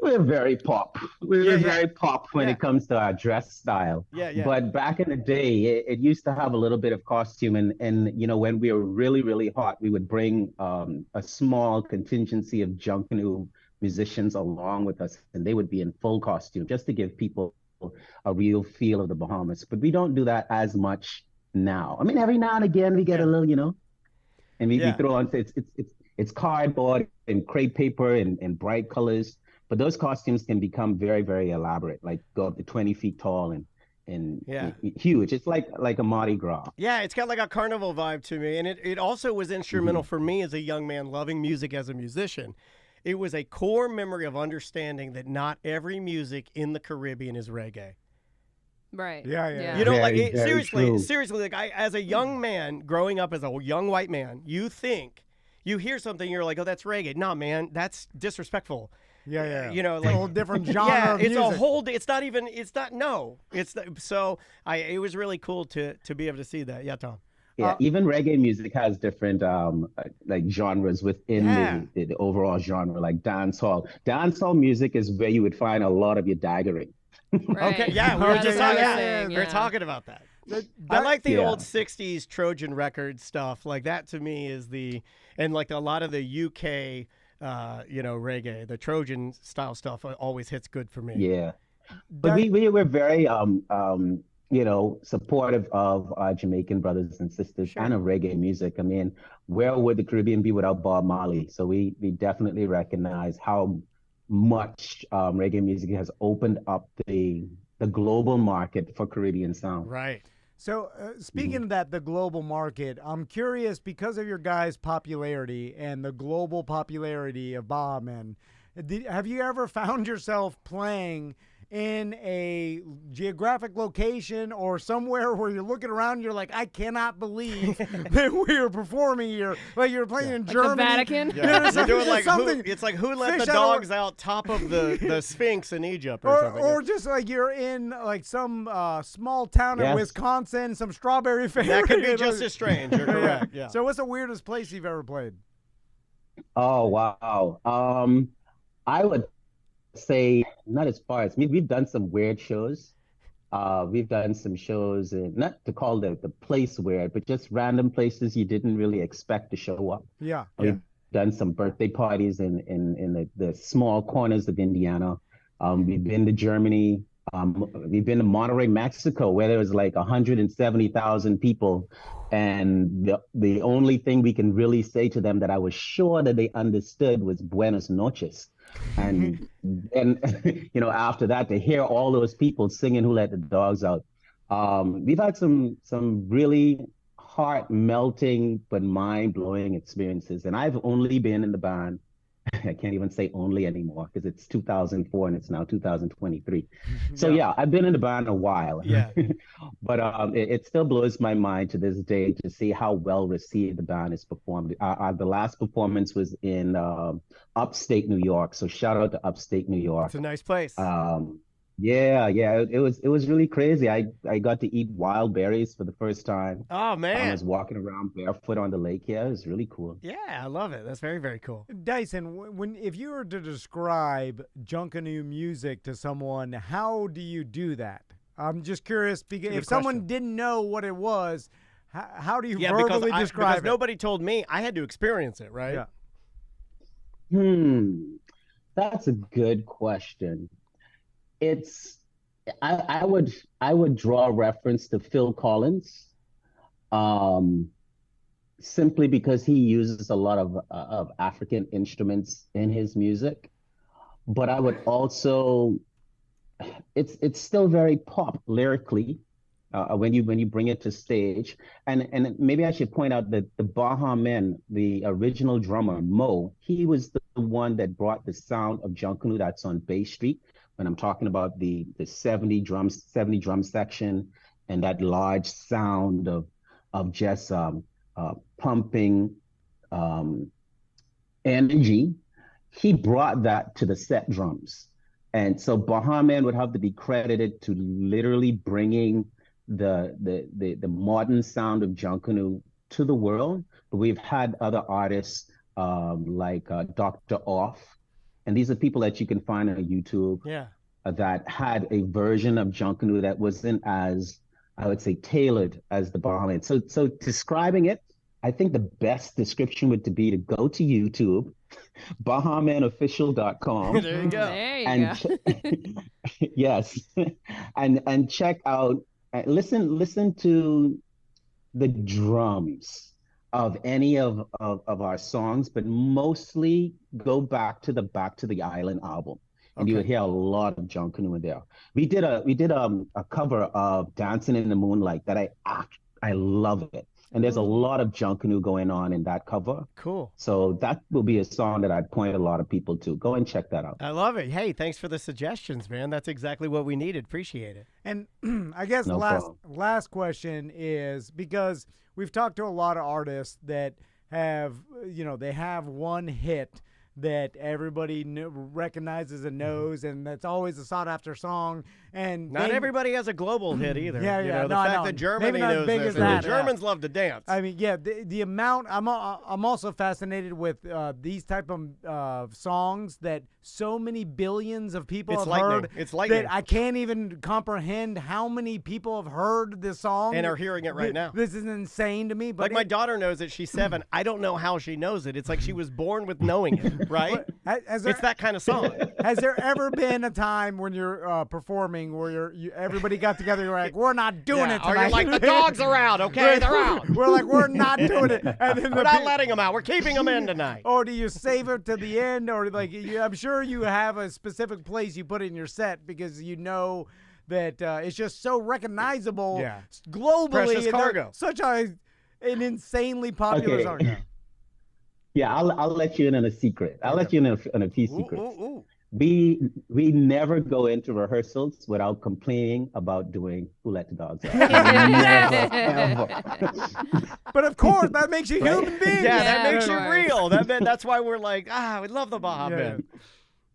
We're very pop. We're very pop when it comes to our dress style. Yeah. But back in the day, it used to have a little bit of costume. And you know, when we were really, really hot, we would bring a small contingency of Junkanoo musicians along with us, and they would be in full costume just to give people a real feel of the Bahamas. But we don't do that as much now. I mean, every now and again, we get a little, you know, and we throw on, it's cardboard and crepe paper and bright colors. But those costumes can become very, very elaborate, like go up to 20 feet tall and huge. It's like a Mardi Gras. Yeah, it's got like a carnival vibe to me. And it also was instrumental for me as a young man loving music as a musician. It was a core memory of understanding that not every music in the Caribbean is reggae. Right. Yeah. You know, Very, very seriously, like as a young man growing up as a young white man, you hear something, you're like, oh, that's reggae. Nah, man, that's disrespectful. Yeah. You know, It's like a whole different genre of music. It was really cool to be able to see that. Yeah, Tom. Yeah, even reggae music has different like genres within the overall genre, like dancehall. Dancehall music is where you would find a lot of your daggering. Right. Okay, yeah, we were just We're talking about that. I like the old 60s Trojan record stuff. Like that to me is and like a lot of the UK you know, reggae, the Trojan style stuff always hits good for me. Yeah. But we were very you know, supportive of our Jamaican brothers and sisters and of reggae music. I mean, where would the Caribbean be without Bob Marley? So we definitely recognize how much reggae music has opened up the global market for Caribbean sound. Right. So speaking of that, the global market, I'm curious, because of your guys' popularity and the global popularity of Baha Men, have you ever found yourself playing in a geographic location or somewhere where you're looking around and you're like, I cannot believe that we are performing here? Like you're playing in Germany. The Vatican? Yeah. You're doing like something. It's like who let the dogs out top of the Sphinx in Egypt or something. Or just like you're in like some small town in Wisconsin, some strawberry factory. That could be just as strange. You're correct. Yeah. So what's the weirdest place you've ever played? Oh, wow. I would say not as far as we've done some weird shows. We've done some shows, not to call the place weird, but just random places you didn't really expect to show up. Yeah. We've done some birthday parties in the small corners of Indiana. We've been to Germany. We've been to Monterrey, Mexico, where there was like 170,000 people. And the only thing we can really say to them that I was sure that they understood was Buenos noches. And you know, after that, to hear all those people singing Who Let the Dogs Out. We've had some really heart melting but mind blowing experiences. And I've only been in the band. I can't even say only anymore because it's 2004 and it's now 2023. So yeah, I've been in the band a while. Yeah. But it still blows my mind to this day to see how well received the band is performed. The last performance was in upstate New York. So shout out to upstate New York. It's a nice place. Yeah, it was really crazy. I got to eat wild berries for the first time. Oh man. I was walking around barefoot on the lake. Yeah, it was really cool. Yeah, I love it. That's very, very cool. Dyson, if you were to describe Junkanoo music to someone, how do you do that? I'm just curious, because if someone didn't know what it was, how do you verbally describe it? Because nobody told me. I had to experience it, right? Yeah. That's a good question. It's I would draw reference to Phil Collins, um, simply because he uses a lot of African instruments in his music. But I would also, it's still very pop lyrically, when you bring it to stage. And maybe I should point out that the Baha Men, the original drummer Mo, he was the one that brought the sound of Junkanoo that's on Bay Street. When I'm talking about the 70 drum section and that large sound of just pumping um, energy, he brought that to the set drums. And so Baha Men would have to be credited to literally bringing the modern sound of Junkanoo to the world. But we've had other artists like Dr. Off, and these are people that you can find on YouTube. Yeah. That had a version of Junkanoo that wasn't as, I would say, tailored as the Baha Men. So describing it, I think the best description would be to go to YouTube, BahaMenOfficial.com. There you go. There you And go. yes, and check out, listen to the drums of any of our songs, but mostly go back to the Island album, and you will hear a lot of Junkanoo in there. We did a cover of Dancing in the Moonlight that I love it. And there's a lot of Junkanoo going on in that cover. Cool. So that will be a song that I'd point a lot of people to. Go and check that out. I love it. Hey, thanks for the suggestions, man. That's exactly what we needed. Appreciate it. And I guess No problem. last question is, because we've talked to a lot of artists that have, they have one hit that everybody recognizes and knows, and that's always a sought after song. And Not everybody has a global hit either. Yeah, You yeah. know, the No, I fact know. that Germany Maybe not as knows big this, as and that, the yeah. Germans love to dance. I mean, yeah, the amount. I'm also fascinated with these type of songs that so many billions of people It's have lightning. heard. It's lightning. That I can't even comprehend how many people have heard this song And are hearing it right now. This is insane to me. But Like my daughter knows it. She's 7. I don't know how she knows it. It's like she was born with knowing it, right? It's that kind of song. Has there ever been a time when you're performing where everybody got together? You're like, we're not doing it Or tonight. you're like, the dogs are out, okay? They're out. We're like, we're not doing it. And then We're not letting them out. We're keeping them in tonight. Or do you save it to the end? Or like, I'm sure you have a specific place you put it in your set because you know that it's just so recognizable globally. Precious and they're cargo. Such an insanely popular song. Yeah. Yeah, I'll let you in on a secret. I'll let you in on a few secrets. Ooh. We never go into rehearsals without complaining about doing Who Let the Dogs Out. Never, ever. But of course, that makes you human being. Yeah, that makes you right. real. That's why we're like, we love the Baha Men.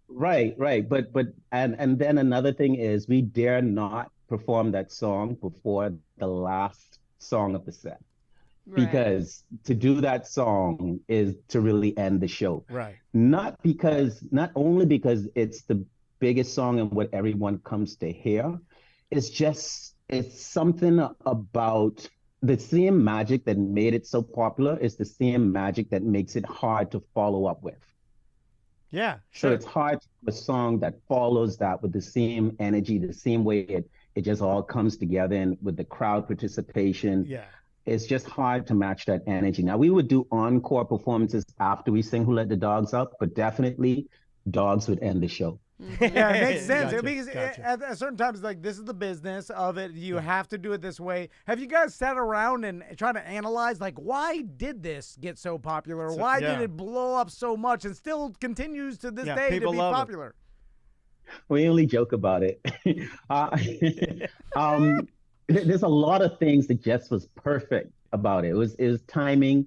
Right. But and then another thing is we dare not perform that song before the last song of the set. Because to do that song is to really end the show. Right. Not only because it's the biggest song and what everyone comes to hear. It's something about the same magic that made it so popular is the same magic that makes it hard to follow up with. Yeah, So sure. it's hard to have a song that follows that with the same energy, the same way it just all comes together, and with the crowd participation. Yeah. It's just hard to match that energy. Now, we would do encore performances after we sing Who Let the Dogs Out, but definitely dogs would end the show. Yeah, it makes sense. Gotcha, Because gotcha. at certain times, like, this is the business of it. You have to do it this way. Have you guys sat around and tried to analyze, like, why did this get so popular? Why did it blow up so much and still continues to this day to people be love it. popular? We only joke about it. There's a lot of things that just was perfect about it. It was timing.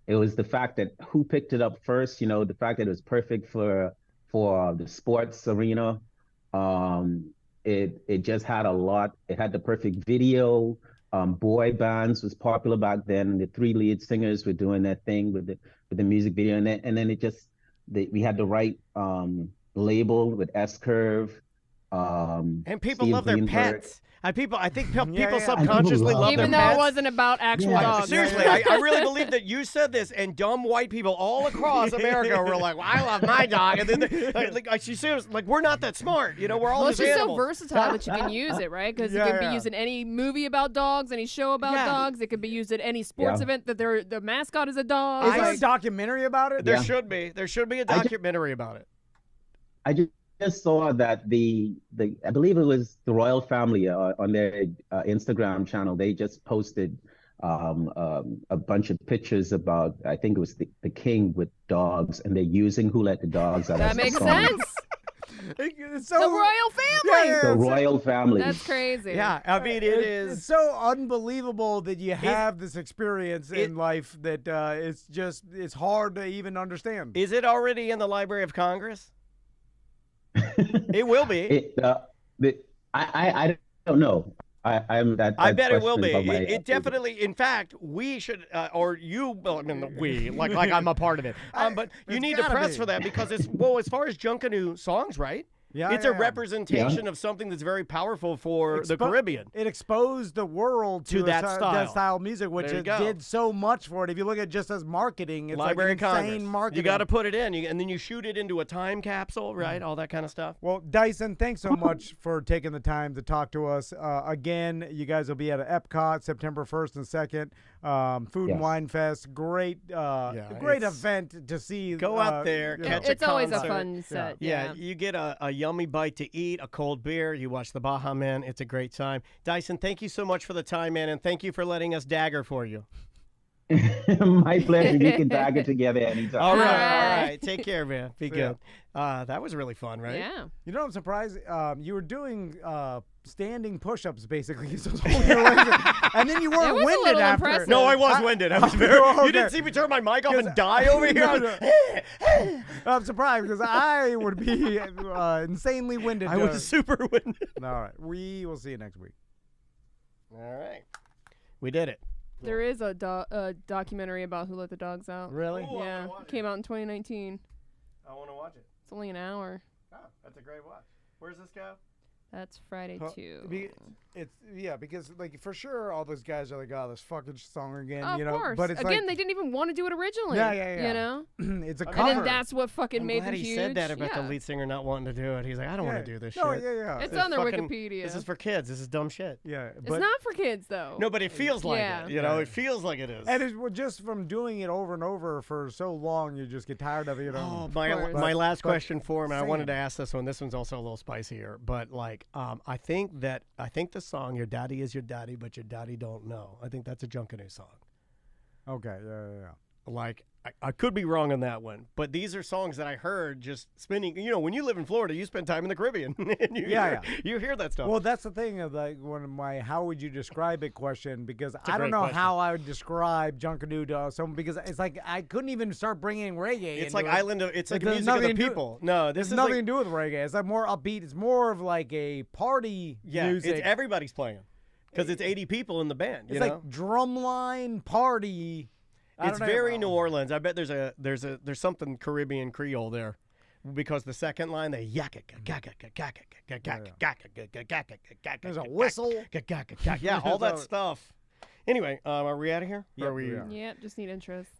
It was the fact that who picked it up first, the fact that it was perfect for the sports arena. It just had a lot. It had the perfect video. Boy bands was popular back then. The 3 lead singers were doing their thing with the music video, and then we had the right label with S Curve. And people Steve love their Greenberg. pets. I think people yeah. subconsciously love Even their though pets. it wasn't about actual Yeah. dogs. Seriously, I really believe that you said this, and dumb white people all across America were like, well, I love my dog. And then, she says, like, we're not that smart. We're all Well, it's just just so animals. versatile that you can use it, right? Because it can be used in any movie about dogs, any show about dogs. It could be used at any sports event that the mascot is a dog. Is there a documentary about it? There should be. There should be a documentary about it. I just saw that I believe it was the royal family on their Instagram channel. They just posted a bunch of pictures about, I think it was the king with dogs, and they're using Who Let the Dogs Out. That makes sense. It's so, The royal family. The royal family. That's crazy. Yeah, I mean, it is. It's so unbelievable that you have this experience in life that it's hard to even understand. Is it already in the Library of Congress? It will be. I don't know. I bet it will be. It definitely. In fact, we should, or you. Well, I mean, we like I'm a part of it. But you need to press for that because it's as far as Junkanoo songs, right? Yeah, it's a representation of something that's very powerful for the Caribbean. It exposed the world to that style of music, which There you go. did so much for it. If you look at just as marketing, it's Library like of insane Congress. marketing. You got to put it in, and then you shoot it into a time capsule, right? All that kind of stuff. Well, Dyson, thanks so much for taking the time to talk to us. Again, you guys will be at Epcot September 1st and 2nd. Food and Wine Fest. Great event to see. Go out there, catch a It's always a concert. fun set. Yeah, you get a yummy bite to eat, a cold beer. You watch the Baha Men. It's a great time. Dyson, thank you so much for the time, man, and thank you for letting us dagger for you. My pleasure. You can dagger together anytime. All right. Take care, man. Be good. That was really fun, right? Yeah. You know, I'm surprised you were doing standing push-ups basically, so holding your legs up. And then you weren't was a winded little after. impressive. No, I was winded. I was very. You didn't see me turn my mic off and die over here. I'm surprised because I would be insanely winded. I was super winded. All right, we will see you next week. All right, we did it. There is a documentary about Who Let the Dogs Out. Really? Ooh, Yeah. Came out in 2019. I want to watch it. It's only an hour. Oh, that's a great watch. Where's this go? That's Friday too. Because like for sure all those guys are like, oh, this fucking song again, Of course. But it's Again, they didn't even want to do it originally. Yeah. You know? it's a And cover. then that's what fucking I'm made glad them he huge. said that about yeah. the lead singer not wanting to do it. He's like, I don't want to do this No, shit. yeah. It's This on their fucking- Wikipedia. This is for kids. This is dumb shit. Yeah, It's but not for kids though. No, but it feels like Yeah. it. You know, it feels like it is. and it's just from doing it over and over for so long, you just get tired of it. Oh, course. my last but question for him, and I wanted to sing. ask this one. This one's also a little spicier, but like, I think the song "Your Daddy Is Your Daddy, But Your Daddy Don't Know." I think that's a Junkanoo song. Okay, yeah. Like, I could be wrong on that one, but these are songs that I heard just spinning. You know, when you live in Florida, you spend time in the Caribbean, and you hear that stuff. Well, that's the thing of like how would you describe it question, because I don't great know question. how I would describe Junkanoo to someone, because it's like I couldn't even start bringing reggae. it's into like it. Island of. It's like there's music of the nothing to do- people. No, this It's is nothing like, to do with reggae. It's like more upbeat. It's more of like a party music. it's everybody's playing because it's 80 people in the band. It's You like know? drumline party. I It's don't know. very New Orleans. I bet there's something Caribbean Creole there, because the second line they There's a whistle. yeah, all that stuff. Anyway, are we out of here? Yep, Or are we? we are. Yeah, just need interest.